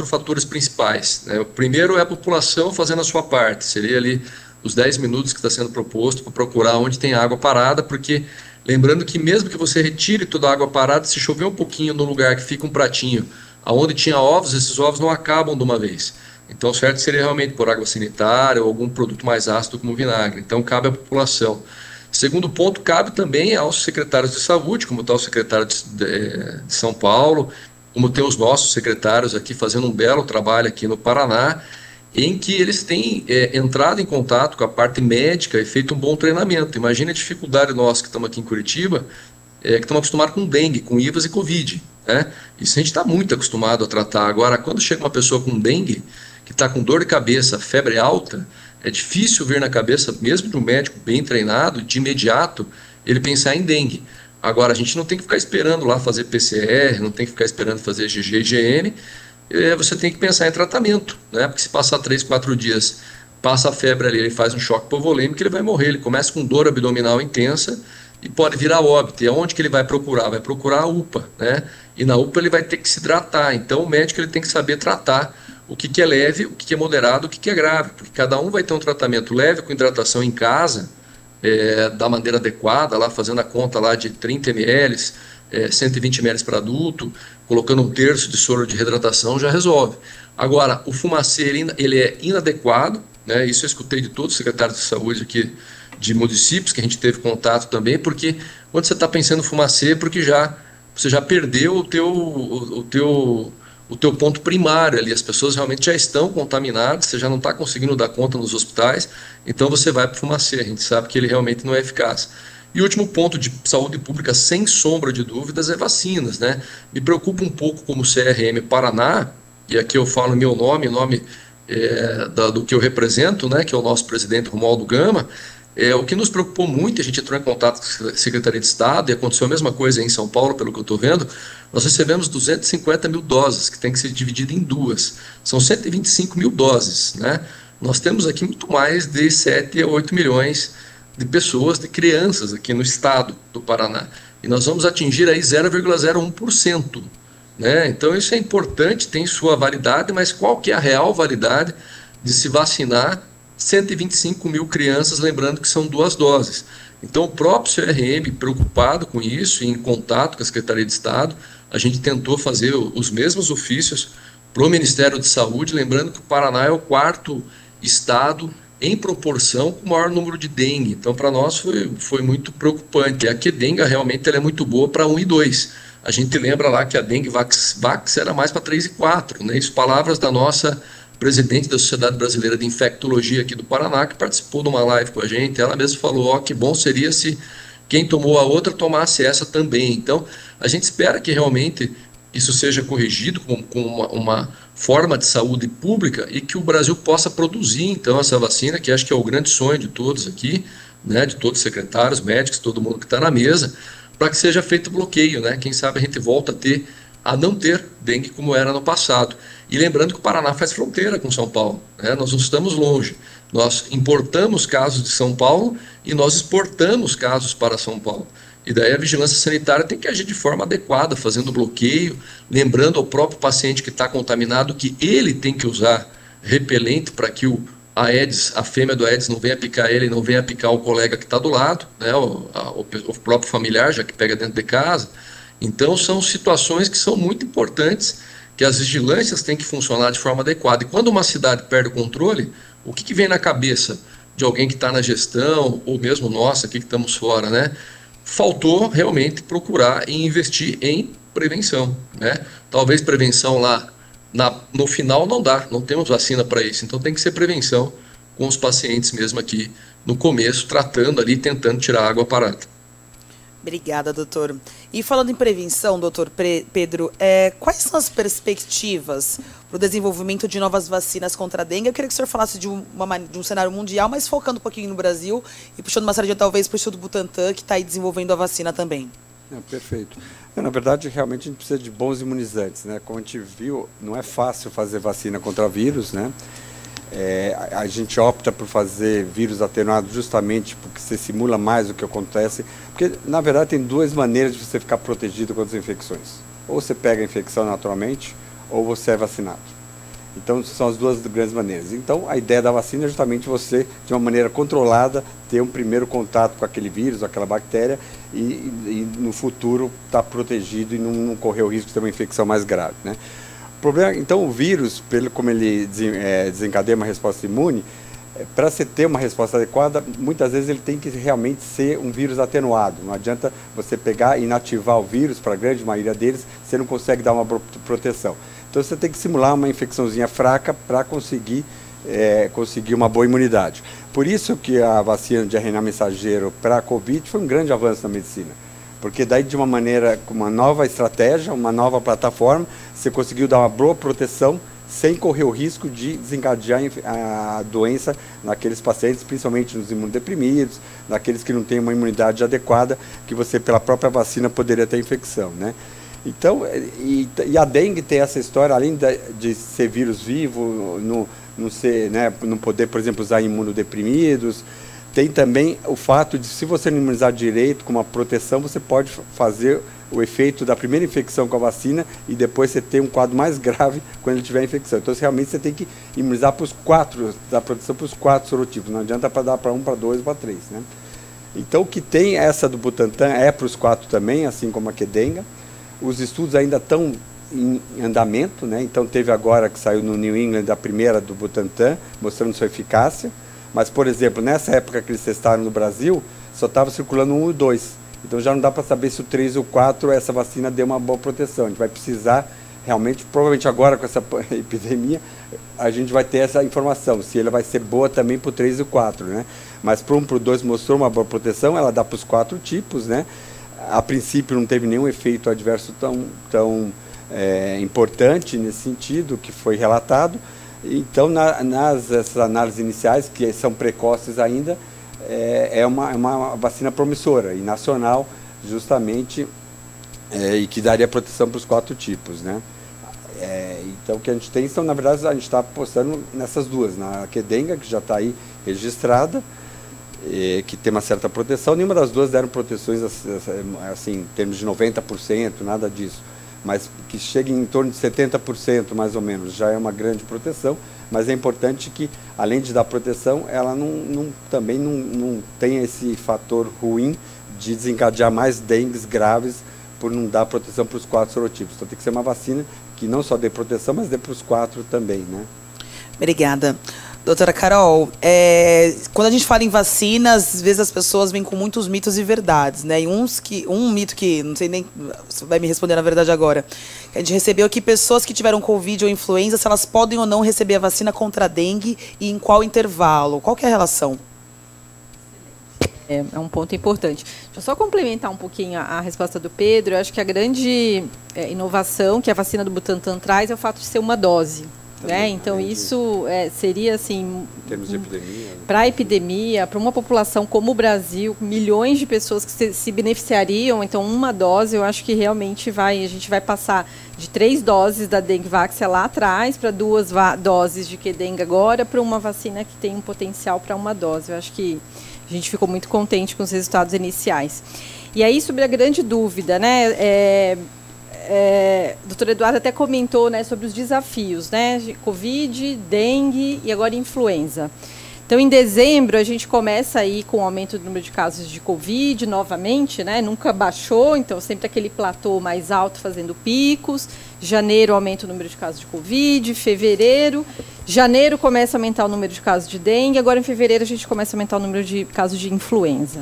fatores principais, né? O primeiro é a população fazendo a sua parte, seria ali os 10 minutos que está sendo proposto para procurar onde tem água parada, porque lembrando que mesmo que você retire toda a água parada, se chover um pouquinho no lugar que fica um pratinho, aonde tinha ovos, esses ovos não acabam de uma vez. Então, o certo seria realmente por água sanitária ou algum produto mais ácido como vinagre. Então, cabe à população. Segundo ponto, cabe também aos secretários de saúde, como está o secretário de São Paulo, como tem os nossos secretários aqui fazendo um belo trabalho aqui no Paraná, em que eles têm entrado em contato com a parte médica e feito um bom treinamento. Imagina a dificuldade nossa que estamos aqui em Curitiba, que estamos acostumados com dengue, com IVAs e Covid, né? Isso a gente está muito acostumado a tratar. Agora, quando chega uma pessoa com dengue, que está com dor de cabeça, febre alta, é difícil ver na cabeça, mesmo de um médico bem treinado, de imediato, ele pensar em dengue. Agora, a gente não tem que ficar esperando lá fazer PCR, não tem que ficar esperando fazer IgG e IgM, você tem que pensar em tratamento, né? Porque se passar 3, 4 dias, passa a febre ali, ele faz um choque hipovolêmico, ele vai morrer, ele começa com dor abdominal intensa e pode virar óbito. E aonde que ele vai procurar? Vai procurar a UPA, né? E na UPA ele vai ter que se hidratar, então o médico ele tem que saber tratar o que é leve, o que é moderado, o que é grave, porque cada um vai ter um tratamento leve com hidratação em casa, da maneira adequada, lá fazendo a conta lá de 30 ml, 120 ml para adulto, colocando 1/3 de soro de reidratação, já resolve. Agora, o fumacê, ele é inadequado, né? Isso eu escutei de todos os secretários de saúde aqui de municípios, que a gente teve contato também, porque quando você está pensando em fumacê, porque já você já perdeu o teu ponto primário ali. As pessoas realmente já estão contaminadas, você já não está conseguindo dar conta nos hospitais, então você vai para o fumacê. A gente sabe que ele realmente não é eficaz. E o último ponto de saúde pública, sem sombra de dúvidas, é vacinas, né? Me preocupa um pouco como CRM Paraná, e aqui eu falo meu nome, do que eu represento, né, que é o nosso presidente Romualdo Gama. O que nos preocupou muito, a gente entrou em contato com a Secretaria de Estado, e aconteceu a mesma coisa em São Paulo, pelo que eu estou vendo. Nós recebemos 250 mil doses, que tem que ser dividido em duas. São 125 mil doses, né? Nós temos aqui muito mais de 7 a 8 milhões de pessoas, de crianças aqui no estado do Paraná. E nós vamos atingir aí 0,01%. Né? Então isso é importante, tem sua validade, mas qual que é a real validade de se vacinar 125 mil crianças, lembrando que são 2 doses. Então o próprio CRM, preocupado com isso, em contato com a Secretaria de Estado, a gente tentou fazer os mesmos ofícios para o Ministério de Saúde, lembrando que o Paraná é o 4º estado em proporção com o maior número de dengue. Então para nós foi muito preocupante. A dengue realmente ela é muito boa para 1 e 2. A gente lembra lá que a dengue vax era mais para 3 e 4, né? Isso palavras da nossa presidente da Sociedade Brasileira de Infectologia aqui do Paraná, que participou de uma live com a gente. Ela mesma falou, que bom seria se quem tomou a outra tomasse essa também. Então, a gente espera que realmente isso seja corrigido com uma forma de saúde pública e que o Brasil possa produzir, então, essa vacina, que acho que é o grande sonho de todos aqui, né? De todos os secretários, médicos, todo mundo que está na mesa, para que seja feito bloqueio, né? Quem sabe a gente volta a não ter dengue como era no passado. E lembrando que o Paraná faz fronteira com São Paulo, né? Nós não estamos longe. Nós importamos casos de São Paulo e nós exportamos casos para São Paulo. E daí a vigilância sanitária tem que agir de forma adequada, fazendo bloqueio, lembrando ao próprio paciente que está contaminado que ele tem que usar repelente para que a fêmea do Aedes não venha picar ele, não venha picar o colega que está do lado, né, o próprio familiar, já que pega dentro de casa. Então, são situações que são muito importantes, que as vigilâncias têm que funcionar de forma adequada. E quando uma cidade perde o controle, o que vem na cabeça de alguém que está na gestão, ou mesmo nós aqui que estamos fora, né? Faltou realmente procurar e investir em prevenção, né? Talvez prevenção lá no final não dá, não temos vacina para isso, então tem que ser prevenção com os pacientes mesmo aqui no começo, tratando ali, tentando tirar a água parada. Obrigada, doutor. E falando em prevenção, doutor Pedro, quais são as perspectivas para o desenvolvimento de novas vacinas contra a dengue? Eu queria que o senhor falasse de um cenário mundial, mas focando um pouquinho no Brasil e puxando uma sardinha talvez para o Instituto Butantan, que está aí desenvolvendo a vacina também. Perfeito. Na verdade, realmente a gente precisa de bons imunizantes, né? Como a gente viu, não é fácil fazer vacina contra vírus, né? A gente opta por fazer vírus atenuado justamente porque você simula mais o que acontece, porque na verdade tem 2 maneiras de você ficar protegido contra as infecções. Ou você pega a infecção naturalmente, ou você é vacinado. Então são as 2 grandes maneiras. Então a ideia da vacina é justamente você, de uma maneira controlada, ter um primeiro contato com aquele vírus, aquela bactéria, e no futuro estar protegido e não correr o risco de ter uma infecção mais grave, né? Problema, então o vírus, como ele desencadeia uma resposta imune, para você ter uma resposta adequada, muitas vezes ele tem que realmente ser um vírus atenuado. Não adianta você pegar e inativar o vírus, para a grande maioria deles, você não consegue dar uma proteção. Então você tem que simular uma infecçãozinha fraca para conseguir uma boa imunidade. Por isso que a vacina de RNA mensageiro para a Covid foi um grande avanço na medicina. Porque daí, de uma maneira, com uma nova estratégia, uma nova plataforma, você conseguiu dar uma boa proteção sem correr o risco de desencadear a doença naqueles pacientes, principalmente nos imunodeprimidos, naqueles que não têm uma imunidade adequada, que você, pela própria vacina, poderia ter infecção, né? Então, e a dengue tem essa história, além de ser vírus vivo, não poder, por exemplo, usar imunodeprimidos. Tem também o fato de, se você não imunizar direito, com uma proteção, você pode fazer o efeito da primeira infecção com a vacina e depois você ter um quadro mais grave quando ele tiver a infecção. Então, realmente, você tem que imunizar para os 4, dar proteção para os 4 sorotipos. Não adianta para dar para 1, para 2, para 3, né? Então, o que tem essa do Butantan é para os 4 também, assim como a Qdenga. Os estudos ainda estão em andamento, né? Então, teve agora que saiu no New England a primeira do Butantan, mostrando sua eficácia. Mas, por exemplo, nessa época que eles testaram no Brasil, só estava circulando 1 e 2. Então já não dá para saber se o 3 ou 4 essa vacina deu uma boa proteção. A gente vai precisar realmente, provavelmente agora com essa epidemia, a gente vai ter essa informação, se ela vai ser boa também para o 3 e o 4, né? Mas para o 2 mostrou uma boa proteção, ela dá para os 4 tipos, né? A princípio não teve nenhum efeito adverso tão importante nesse sentido, que foi relatado. Então, essas análises iniciais, que são precoces ainda, é uma vacina promissora e nacional, justamente, e que daria proteção para os 4 tipos, né? Então, o que a gente tem são, na verdade, a gente está apostando nessas duas, na Qdenga, que já está aí registrada, que tem uma certa proteção. Nenhuma das duas deram proteções assim, em termos de 90%, nada disso, mas que chegue em torno de 70% mais ou menos, já é uma grande proteção, mas é importante que, além de dar proteção, ela também não tenha esse fator ruim de desencadear mais dengues graves por não dar proteção para os 4 sorotipos. Então tem que ser uma vacina que não só dê proteção, mas dê para os 4 também, né? Obrigada. Doutora Carol, quando a gente fala em vacinas, às vezes as pessoas vêm com muitos mitos e verdades, né? E um mito que, não sei nem, você vai me responder na verdade agora, que a gente recebeu aqui pessoas que tiveram Covid ou influenza, se elas podem ou não receber a vacina contra a dengue e em qual intervalo? Qual que é a relação? É um ponto importante. Deixa eu só complementar um pouquinho a resposta do Pedro. Eu acho que a grande inovação que a vacina do Butantan traz é o fato de ser uma dose. Né? Então, isso seria, assim, em termos de epidemia, para a epidemia, para uma população como o Brasil, milhões de pessoas que se beneficiariam. Então, uma dose, eu acho que realmente a gente vai passar de 3 doses da Dengvax lá atrás para 2 doses de Qdenga agora, para uma vacina que tem um potencial para uma dose. Eu acho que a gente ficou muito contente com os resultados iniciais. E aí, sobre a grande dúvida, né? O doutor Eduardo até comentou, né, sobre os desafios, né? Covid, dengue e agora influenza. Então, em dezembro, a gente começa aí com o aumento do número de casos de Covid novamente, né? Nunca baixou, então sempre aquele platô mais alto fazendo picos. Janeiro aumenta o número de casos de Covid, janeiro começa a aumentar o número de casos de dengue, agora em fevereiro a gente começa a aumentar o número de casos de influenza.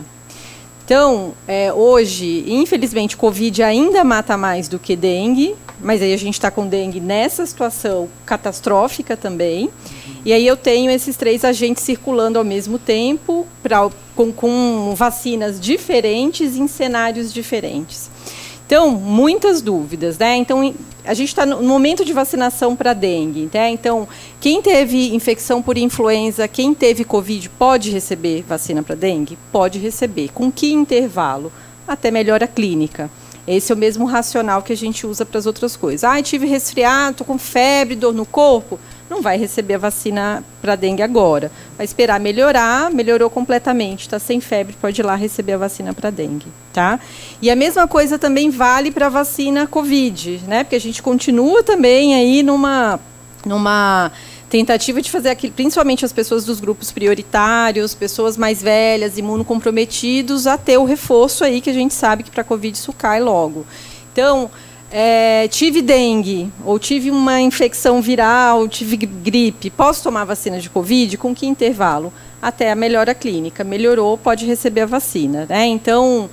Então, hoje, infelizmente, Covid ainda mata mais do que dengue, mas aí a gente está com dengue nessa situação catastrófica também. E aí eu tenho esses 3 agentes circulando ao mesmo tempo, com vacinas diferentes em cenários diferentes. Então, muitas dúvidas, né? Então, a gente está no momento de vacinação para dengue, né? Então, quem teve infecção por influenza, quem teve Covid, pode receber vacina para dengue? Pode receber. Com que intervalo? Até melhora clínica. Esse é o mesmo racional que a gente usa para as outras coisas. Tive resfriado, estou com febre, dor no corpo. Não vai receber a vacina para dengue agora. Vai esperar melhorar, melhorou completamente, está sem febre, pode ir lá receber a vacina para dengue, tá? E a mesma coisa também vale para a vacina Covid, né? Porque a gente continua também aí numa tentativa de fazer aquilo, principalmente as pessoas dos grupos prioritários, pessoas mais velhas, imunocomprometidos, a ter o reforço aí, que a gente sabe que para a Covid isso cai logo. Então, tive dengue, ou tive uma infecção viral, tive gripe, posso tomar vacina de Covid? Com que intervalo? Até a melhora clínica. Melhorou, pode receber a vacina, né? Então,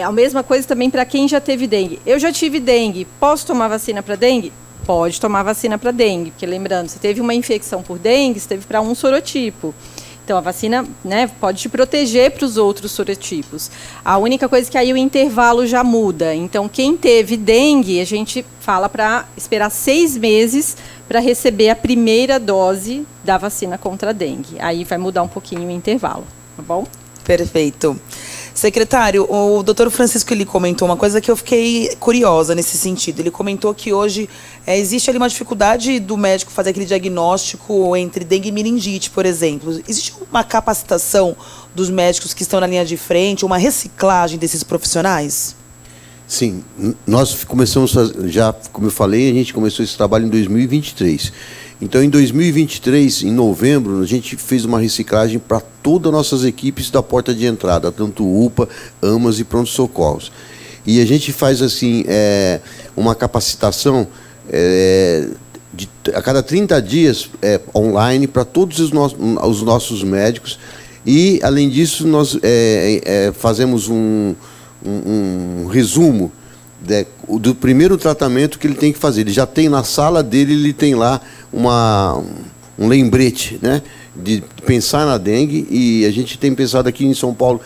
a mesma coisa também para quem já teve dengue. Eu já tive dengue, posso tomar vacina para dengue? Pode tomar vacina para dengue, porque lembrando, você teve uma infecção por dengue, você teve para um sorotipo. Então, a vacina, né, pode te proteger para os outros sorotipos. A única coisa é que aí o intervalo já muda. Então, quem teve dengue, a gente fala para esperar 6 meses para receber a primeira dose da vacina contra a dengue. Aí vai mudar um pouquinho o intervalo, tá bom? Perfeito. Secretário, o doutor Francisco, ele comentou uma coisa que eu fiquei curiosa nesse sentido. Ele comentou que hoje existe ali uma dificuldade do médico fazer aquele diagnóstico entre dengue e meningite, por exemplo. Existe uma capacitação dos médicos que estão na linha de frente, uma reciclagem desses profissionais? Sim, nós começamos, já como eu falei, a gente começou esse trabalho em 2023. Então, em 2023, em novembro, a gente fez uma reciclagem para todas as nossas equipes da porta de entrada, tanto UPA, AMAS e pronto-socorros. E a gente faz assim uma capacitação a cada 30 dias online para todos os nossos médicos. E, além disso, nós fazemos um resumo do primeiro tratamento que ele tem que fazer. Ele já tem na sala dele, ele tem lá um lembrete, né, de pensar na dengue. E a gente tem pensado aqui em São Paulo,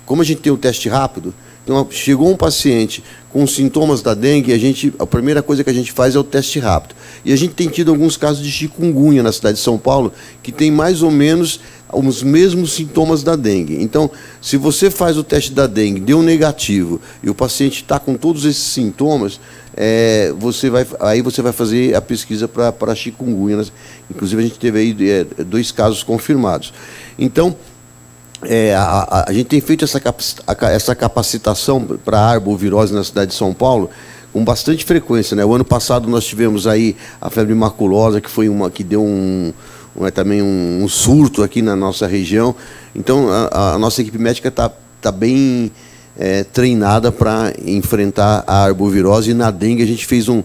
como a gente tem o teste rápido, então chegou um paciente com sintomas da dengue, a primeira coisa que a gente faz é o teste rápido. E a gente tem tido alguns casos de chikungunya na cidade de São Paulo, que tem mais ou menos os mesmos sintomas da dengue. Então, se você faz o teste da dengue, deu negativo, e o paciente está com todos esses sintomas, você vai fazer a pesquisa para chikungunya. Inclusive, a gente teve aí 2 casos confirmados. Então, a gente tem feito essa capacitação para a arbovirose na cidade de São Paulo com bastante frequência, né? O ano passado nós tivemos aí a febre maculosa, que foi que deu também um surto aqui na nossa região. Então, a nossa equipe médica está bem treinada para enfrentar a arbovirose. E na dengue a gente fez um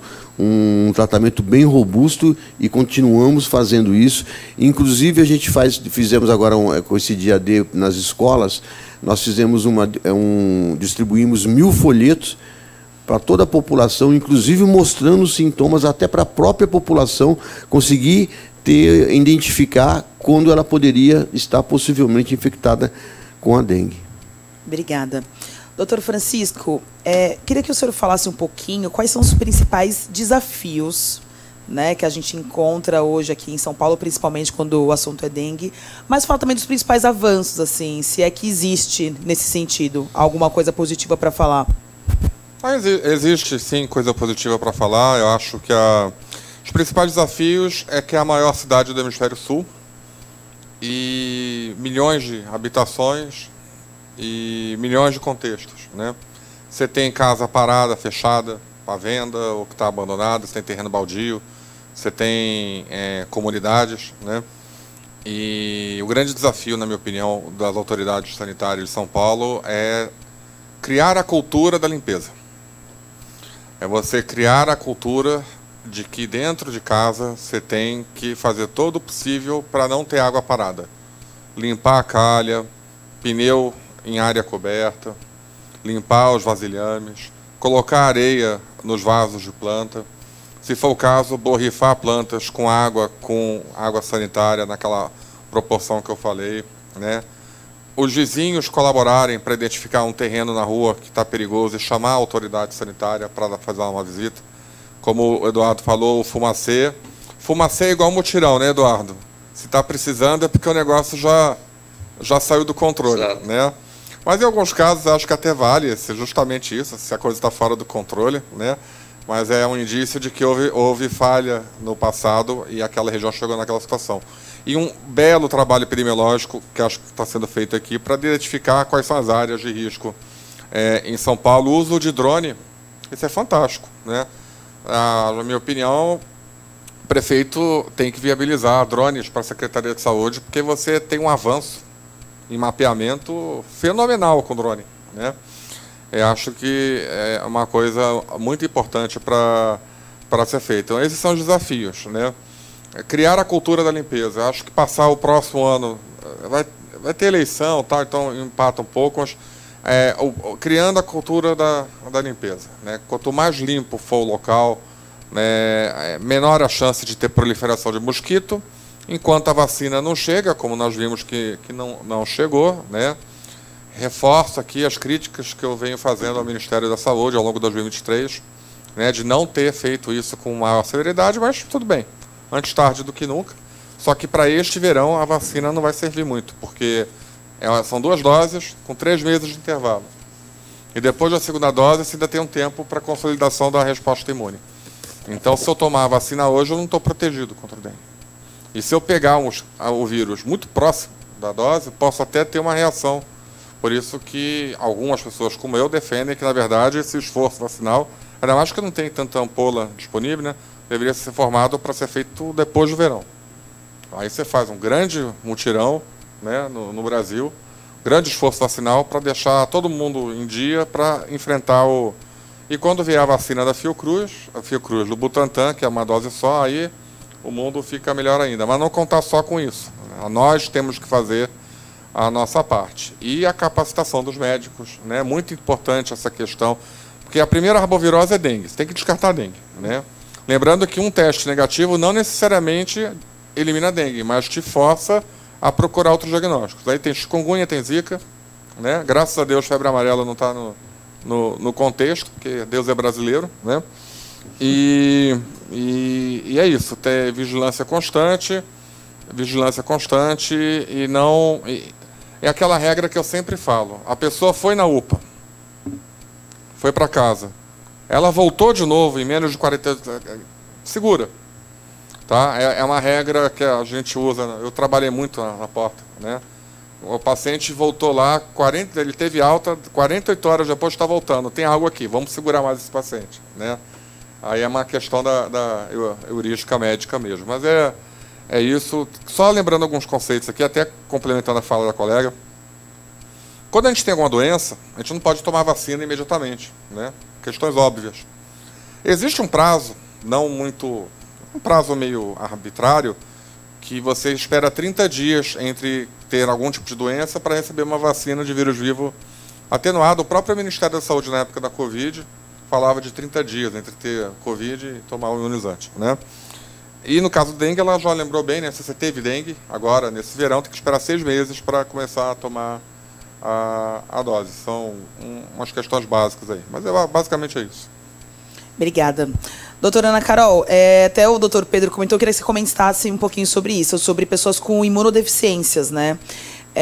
tratamento bem robusto e continuamos fazendo isso. Inclusive, a gente fizemos agora, com esse dia D nas escolas, nós fizemos distribuímos 1000 folhetos para toda a população, inclusive mostrando os sintomas até para a própria população conseguir identificar quando ela poderia estar possivelmente infectada com a dengue. Obrigada. Doutor Francisco, queria que o senhor falasse um pouquinho quais são os principais desafios, né, que a gente encontra hoje aqui em São Paulo, principalmente quando o assunto é dengue, mas fala também dos principais avanços, assim, se é que existe, nesse sentido, alguma coisa positiva para falar. Existe, sim, coisa positiva para falar. Eu acho que os principais desafios é que é a maior cidade do Hemisfério Sul e milhões de habitações e milhões de contextos, né? Você tem casa parada, fechada, para venda, ou que está abandonada, você tem terreno baldio, você tem comunidades, né? E o grande desafio, na minha opinião, das autoridades sanitárias de São Paulo é criar a cultura da limpeza. É você criar a cultura de que dentro de casa você tem que fazer todo o possível para não ter água parada. Limpar a calha, pneu em área coberta, limpar os vasilhames, colocar areia nos vasos de planta. Se for o caso, borrifar plantas com água sanitária naquela proporção que eu falei, né? Os vizinhos colaborarem para identificar um terreno na rua que está perigoso e chamar a autoridade sanitária para fazer uma visita. Como o Eduardo falou, o fumacê. Fumacê é igual mutirão, né, Eduardo? Se está precisando é porque o negócio já saiu do controle, né? Mas em alguns casos acho que até vale ser justamente isso, se a coisa está fora do controle, né? Mas é um indício de que houve falha no passado e aquela região chegou naquela situação. E um belo trabalho epidemiológico que acho que está sendo feito aqui para identificar quais são as áreas de risco em São Paulo. O uso de drone, isso é fantástico, né? Na minha opinião, o prefeito tem que viabilizar drones para a Secretaria de Saúde, porque você tem um avanço em mapeamento fenomenal com drone, né? Eu acho que é uma coisa muito importante para ser feita. Então, esses são os desafios, né? Criar a cultura da limpeza. Eu acho que passar o próximo ano vai ter eleição, tá? Então empata um pouco, mas criando a cultura da limpeza, né? Quanto mais limpo for o local, né, menor a chance de ter proliferação de mosquito. Enquanto a vacina não chega, como nós vimos que não chegou, né? Reforço aqui as críticas que eu venho fazendo ao Ministério da Saúde ao longo de 2023, né, de não ter feito isso com maior celeridade, mas tudo bem, antes tarde do que nunca. Só que para este verão a vacina não vai servir muito, porque são 2 doses com 3 meses de intervalo. E depois da segunda dose, você ainda tem um tempo para consolidação da resposta imune. Então, se eu tomar a vacina hoje, eu não estou protegido contra o dengue. E se eu pegar o vírus muito próximo da dose, posso até ter uma reação. Por isso que algumas pessoas como eu defendem que, na verdade, esse esforço vacinal, ainda mais que não tem tanta ampola disponível, né, deveria ser formado para ser feito depois do verão. Aí você faz um grande mutirão, né, no Brasil, grande esforço vacinal para deixar todo mundo em dia para enfrentar o... E quando vier a vacina da Fiocruz do Butantan, que é uma dose só, aí o mundo fica melhor ainda. Mas não contar só com isso. Nós temos que fazer a nossa parte. E a capacitação dos médicos, né? Muito importante essa questão, porque a primeira arbovirose é dengue, você tem que descartar a dengue, né? Lembrando que um teste negativo não necessariamente elimina a dengue, mas te força a procurar outros diagnósticos. Aí tem chikungunya, tem zika, né? Graças a Deus, febre amarela não está no contexto, porque Deus é brasileiro, né? E é isso, ter vigilância constante e não... É aquela regra que eu sempre falo, a pessoa foi na UPA, foi para casa, ela voltou de novo em menos de 40... Segura. Tá? É uma regra que a gente usa, eu trabalhei muito na porta, né? O paciente voltou lá, ele teve alta, 48 horas depois está voltando, tem algo aqui, vamos segurar mais esse paciente, né? Aí é uma questão da heurística médica mesmo. Mas é isso. Só lembrando alguns conceitos aqui, até complementando a fala da colega. Quando a gente tem alguma doença, a gente não pode tomar vacina imediatamente, né? Questões óbvias. Existe um prazo, um prazo meio arbitrário, que você espera 30 dias entre ter algum tipo de doença para receber uma vacina de vírus vivo atenuado. O próprio Ministério da Saúde, na época da Covid, falava de 30 dias entre ter Covid e tomar o imunizante, né? E no caso do dengue, ela já lembrou bem, né? Se você teve dengue, agora, nesse verão, tem que esperar 6 meses para começar a tomar a dose. São umas questões básicas aí. Mas basicamente é isso. Obrigada. Doutora Ana Carol, até o doutor Pedro comentou, eu queria que você comentasse um pouquinho sobre isso, sobre pessoas com imunodeficiências, né?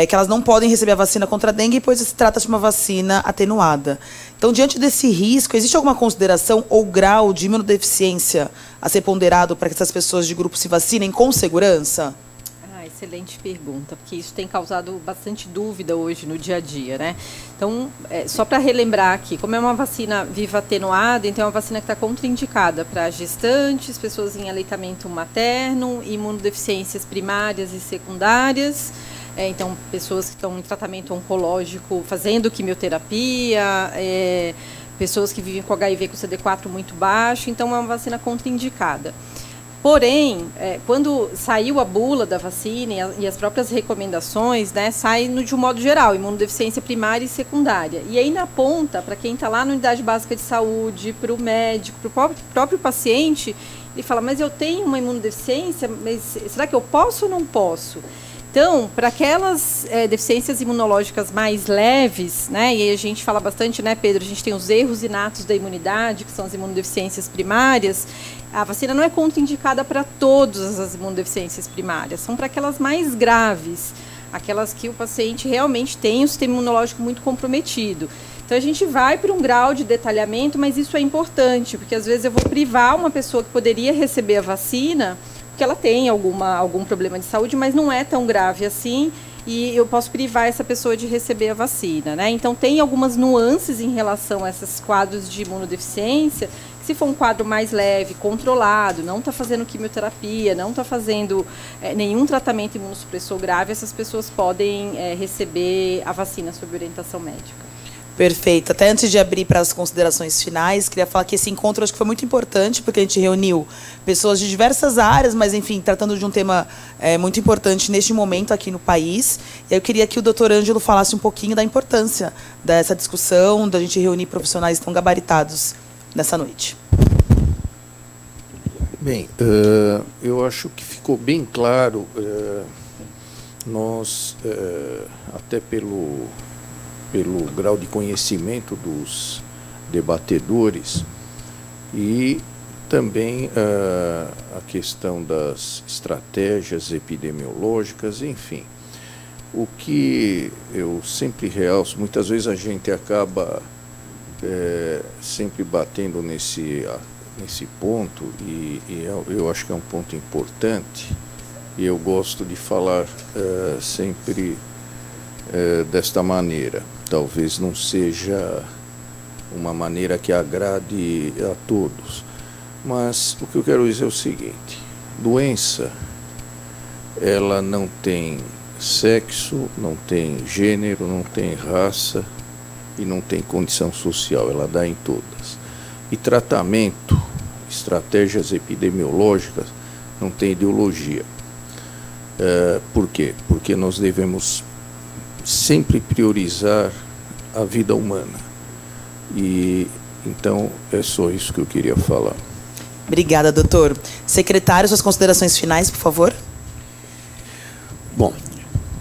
Que elas não podem receber a vacina contra a dengue, pois se trata de uma vacina atenuada. Então, diante desse risco, existe alguma consideração ou grau de imunodeficiência a ser ponderado para que essas pessoas de grupo se vacinem com segurança? Excelente pergunta, porque isso tem causado bastante dúvida hoje no dia a dia, né? Então, só para relembrar aqui, como é uma vacina viva atenuada, então é uma vacina que está contraindicada para gestantes, pessoas em aleitamento materno, imunodeficiências primárias e secundárias, então pessoas que estão em tratamento oncológico fazendo quimioterapia, pessoas que vivem com HIV com CD4 muito baixo, então é uma vacina contraindicada. Porém, quando saiu a bula da vacina e as próprias recomendações, né, saem de um modo geral, imunodeficiência primária e secundária. E aí na ponta, para quem está lá na unidade básica de saúde, para o médico, para o próprio paciente, ele fala, mas eu tenho uma imunodeficiência, mas será que eu posso ou não posso? Então, para aquelas deficiências imunológicas mais leves, né, e aí a gente fala bastante, né, Pedro, a gente tem os erros inatos da imunidade, que são as imunodeficiências primárias, a vacina não é contraindicada para todas as imunodeficiências primárias, são para aquelas mais graves, aquelas que o paciente realmente tem o sistema imunológico muito comprometido. Então, a gente vai para um grau de detalhamento, mas isso é importante, porque às vezes eu vou privar uma pessoa que poderia receber a vacina, porque ela tem algum problema de saúde, mas não é tão grave assim, e eu posso privar essa pessoa de receber a vacina, né? Então, tem algumas nuances em relação a esses quadros de imunodeficiência, que se for um quadro mais leve, controlado, não está fazendo quimioterapia, não está fazendo nenhum tratamento imunossupressor grave, essas pessoas podem receber a vacina sob orientação médica. Perfeito. Até antes de abrir para as considerações finais, queria falar que esse encontro acho que foi muito importante, porque a gente reuniu pessoas de diversas áreas, mas, enfim, tratando de um tema muito importante neste momento aqui no país. E eu queria que o doutor Ângelo falasse um pouquinho da importância dessa discussão, da gente reunir profissionais tão gabaritados nessa noite. Bem, eu acho que ficou bem claro, nós, até pelo grau de conhecimento dos debatedores e também a questão das estratégias epidemiológicas, enfim. O que eu sempre realço, muitas vezes a gente acaba sempre batendo nesse ponto, e eu acho que é um ponto importante, e eu gosto de falar sempre desta maneira. Talvez não seja uma maneira que agrade a todos, mas o que eu quero dizer é o seguinte: doença, ela não tem sexo, não tem gênero, não tem raça e não tem condição social, ela dá em todas. E tratamento, estratégias epidemiológicas, não tem ideologia. Por quê? Porque nós devemos sempre priorizar a vida humana. E então é só isso que eu queria falar. Obrigada, doutor. Secretário, suas considerações finais, por favor. Bom,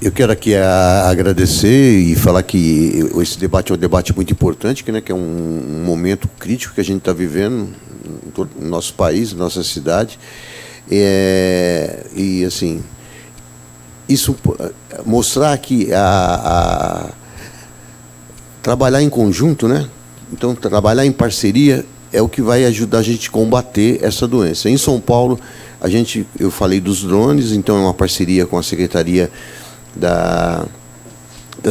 eu quero aqui agradecer e falar que esse debate é um debate muito importante, que é um momento crítico que a gente está vivendo no nosso país, na nossa cidade. E, assim, isso mostrar que trabalhar em conjunto, então trabalhar em parceria é o que vai ajudar a gente a combater essa doença. Em São Paulo, eu falei dos drones, então é uma parceria com a Secretaria da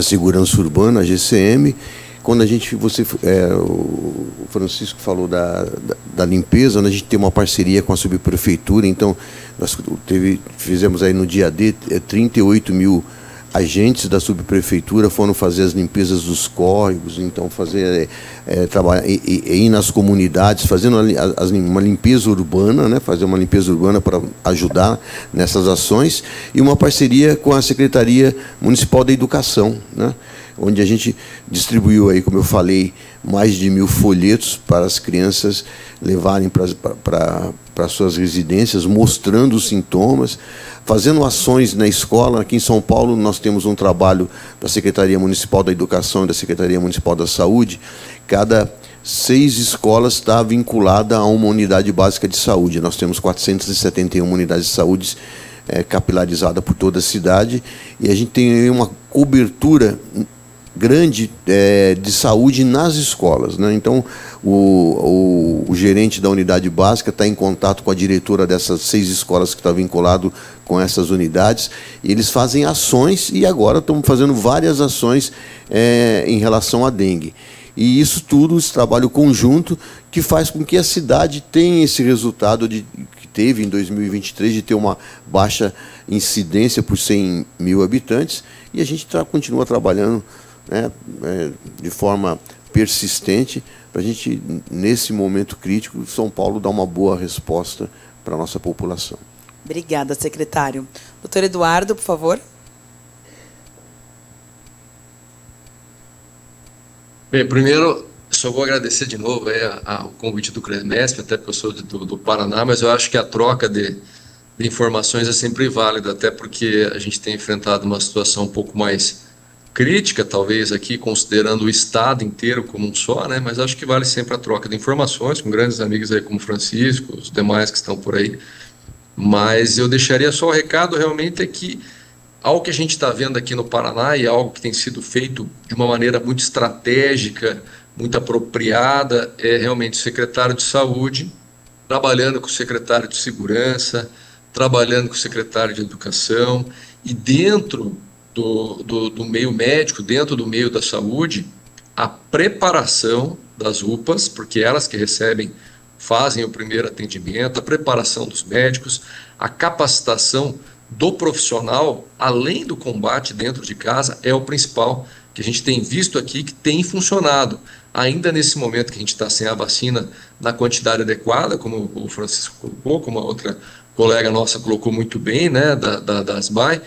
Segurança Urbana, a GCM. Quando o Francisco falou da limpeza, a gente tem uma parceria com a subprefeitura, então nós fizemos aí no dia D 38 mil agentes da subprefeitura foram fazer as limpezas dos córregos, então trabalhar e ir nas comunidades, fazendo uma limpeza urbana, fazer uma limpeza urbana para ajudar nessas ações, e uma parceria com a Secretaria Municipal da Educação, onde a gente distribuiu aí, como eu falei, mais de 1000 folhetos para as crianças levarem para suas residências, mostrando os sintomas, fazendo ações na escola. Aqui em São Paulo, nós temos um trabalho da Secretaria Municipal da Educação e da Secretaria Municipal da Saúde. Cada 6 escolas está vinculada a uma unidade básica de saúde. Nós temos 471 unidades de saúde capilarizada por toda a cidade, e a gente tem uma cobertura grande de saúde nas escolas, Então, o gerente da unidade básica está em contato com a diretora dessas 6 escolas que está vinculado com essas unidades, e eles fazem ações, e agora estamos fazendo várias ações em relação à dengue. E isso tudo, esse trabalho conjunto, que faz com que a cidade tenha esse resultado que teve em 2023, de ter uma baixa incidência por 100 mil habitantes, e a gente continua trabalhando de forma persistente para a gente, nesse momento crítico, São Paulo dar uma boa resposta para a nossa população. Obrigada, secretário. Doutor Eduardo, por favor. Bem, primeiro, só vou agradecer de novo o convite do CREMESP, até porque eu sou do Paraná, mas eu acho que a troca de informações é sempre válida, até porque a gente tem enfrentado uma situação um pouco mais crítica, talvez aqui, considerando o Estado inteiro como um só, mas acho que vale sempre a troca de informações com grandes amigos aí como Francisco, os demais que estão por aí. Mas eu deixaria só o recado, realmente, é que algo que a gente está vendo aqui no Paraná, e algo que tem sido feito de uma maneira muito estratégica, muito apropriada, é realmente o secretário de Saúde, trabalhando com o secretário de Segurança, trabalhando com o secretário de Educação, e dentro do meio médico, dentro do meio da saúde, a preparação das UPAs, porque elas que fazem o primeiro atendimento, a preparação dos médicos, a capacitação do profissional, além do combate dentro de casa, é o principal que a gente tem visto aqui, que tem funcionado. Ainda nesse momento que a gente está sem a vacina na quantidade adequada, como o Francisco colocou, como a outra colega nossa colocou muito bem, da ASBAI.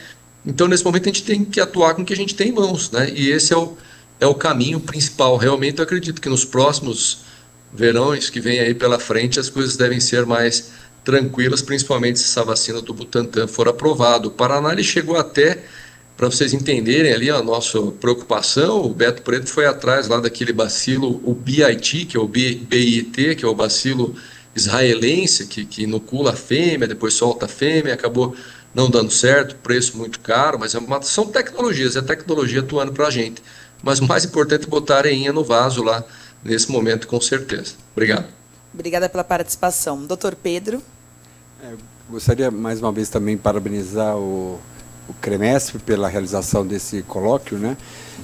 Então, nesse momento, a gente tem que atuar com o que a gente tem em mãos, e esse é o caminho principal. Realmente, eu acredito que nos próximos verões que vem aí pela frente, as coisas devem ser mais tranquilas, principalmente se essa vacina do Butantan for aprovada. O Paraná ele chegou até, para vocês entenderem ali a nossa preocupação, o Beto Preto foi atrás lá daquele bacilo, o BIT, que é o BIT, que é o bacilo israelense, que inocula a fêmea, depois solta a fêmea, acabou não dando certo, preço muito caro, mas são tecnologias, é tecnologia atuando para a gente. Mas o mais importante é botar areinha no vaso lá, nesse momento, com certeza. Obrigado. Obrigada pela participação. Doutor Pedro. Gostaria, mais uma vez, também parabenizar o CREMESP pela realização desse colóquio,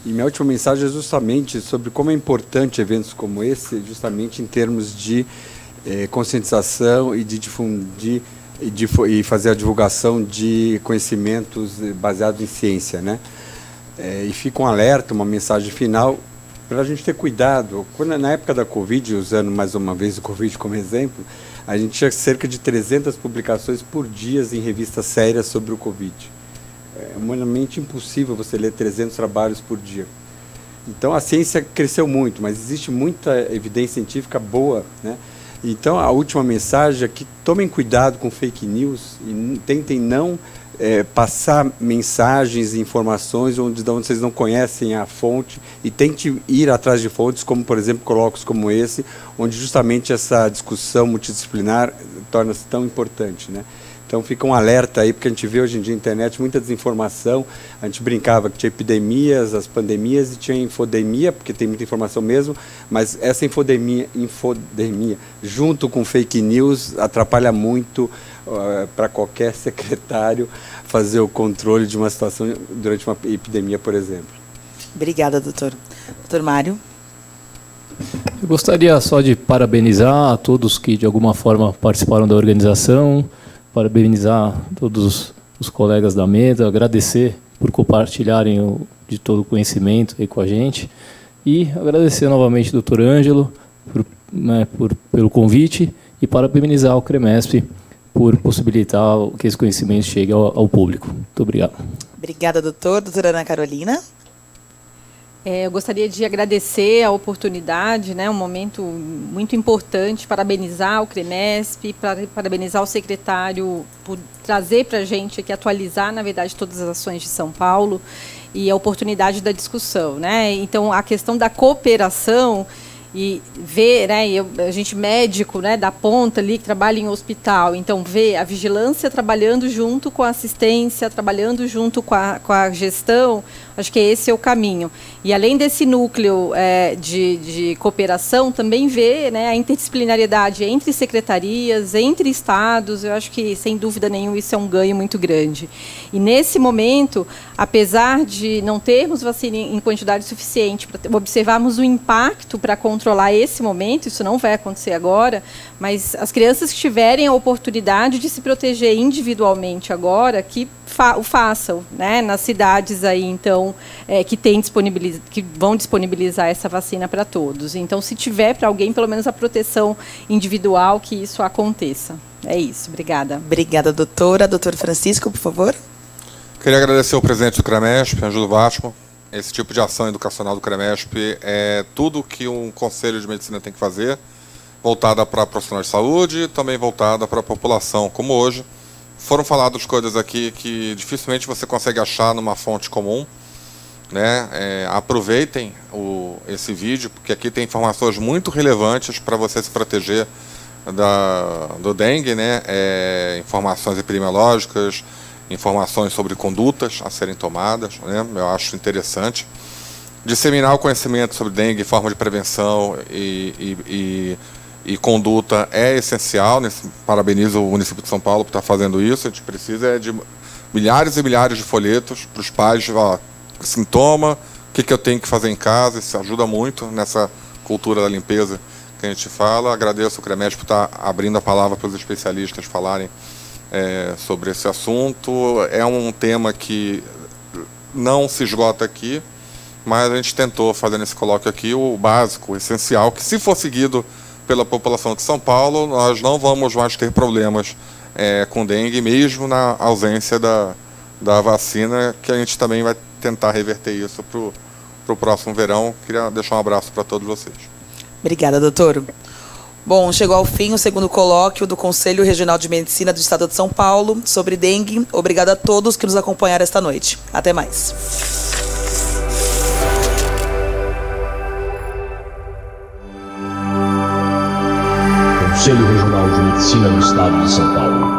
E minha última mensagem é justamente sobre como é importante eventos como esse, justamente em termos de conscientização e de difundir e fazer a divulgação de conhecimentos baseados em ciência, E fica um alerta, uma mensagem final, para a gente ter cuidado. Na época da Covid, usando mais uma vez o Covid como exemplo, a gente tinha cerca de 300 publicações por dia em revistas sérias sobre o Covid. É humanamente impossível você ler 300 trabalhos por dia. Então, a ciência cresceu muito, mas existe muita evidência científica boa, né? Então, a última mensagem é que tomem cuidado com fake news e tentem não passar mensagens e informações de onde vocês não conhecem a fonte, e tente ir atrás de fontes, como, por exemplo, colóquios como esse, onde justamente essa discussão multidisciplinar torna-se tão importante, né? Então fica um alerta aí, porque a gente vê hoje em dia na internet muita desinformação. A gente brincava que tinha epidemias, as pandemias, e tinha infodemia, porque tem muita informação mesmo, mas essa infodemia junto com fake news atrapalha muito para qualquer secretário fazer o controle de uma situação durante uma epidemia, por exemplo. Obrigada, doutor. Doutor Mário. Eu gostaria só de parabenizar a todos que de alguma forma participaram da organização, parabenizar todos os colegas da mesa, agradecer por compartilharem de todo o conhecimento aí com a gente, e agradecer novamente ao Dr. Ângelo pelo convite, e parabenizar o CREMESP por possibilitar que esse conhecimento chegue ao público. Muito obrigado. Obrigada, doutor. Doutora Ana Carolina. Eu gostaria de agradecer a oportunidade, né, um momento muito importante, parabenizar o CREMESP, parabenizar o secretário por trazer para a gente aqui, atualizar, na verdade, todas as ações de São Paulo e a oportunidade da discussão, né? Então, a questão da cooperação e ver, né, a gente médico, né, da ponta ali, que trabalha em hospital, então ver a vigilância trabalhando junto com a assistência, trabalhando junto com a gestão, acho que esse é o caminho. E além desse núcleo de cooperação, também ver, né, a interdisciplinariedade entre secretarias, entre estados, eu acho que, sem dúvida nenhuma, isso é um ganho muito grande. E nesse momento, apesar de não termos vacina em quantidade suficiente para observarmos o impacto para controlar esse momento, isso não vai acontecer agora, mas as crianças que tiverem a oportunidade de se proteger individualmente agora, que o façam, né, nas cidades aí, então, que vão disponibilizar essa vacina para todos. Então, se tiver para alguém, pelo menos a proteção individual, que isso aconteça. É isso, obrigada. Obrigada, doutora. Doutor Francisco, por favor. Queria agradecer ao presidente do CREMESP, Ângelo Wachmann. Esse tipo de ação educacional do CREMESP é tudo que um conselho de medicina tem que fazer, voltada para profissionais de saúde e também voltada para a população, como hoje. Foram faladas coisas aqui que dificilmente você consegue achar numa fonte comum, né? Aproveitem esse vídeo, porque aqui tem informações muito relevantes para você se proteger do dengue, né? Informações epidemiológicas, informações sobre condutas a serem tomadas, né? Eu acho interessante. Disseminar o conhecimento sobre dengue, forma de prevenção e conduta é essencial. Parabenizo o município de São Paulo por estar fazendo isso. A gente precisa de milhares e milhares de folhetos para os pais, sintoma, o que eu tenho que fazer em casa. Isso ajuda muito nessa cultura da limpeza que a gente fala. Agradeço o CREMESP por estar abrindo a palavra para os especialistas falarem sobre esse assunto. É um tema que não se esgota aqui, mas a gente tentou fazer nesse colóquio aqui o básico, o essencial, que se for seguido pela população de São Paulo, nós não vamos mais ter problemas com dengue, mesmo na ausência da vacina, que a gente também vai tentar reverter isso para o próximo verão. Queria deixar um abraço para todos vocês. Obrigada, doutor. Bom, chegou ao fim o segundo colóquio do Conselho Regional de Medicina do Estado de São Paulo sobre dengue. Obrigada a todos que nos acompanharam esta noite. Até mais. Conselho Regional de Medicina do Estado de São Paulo.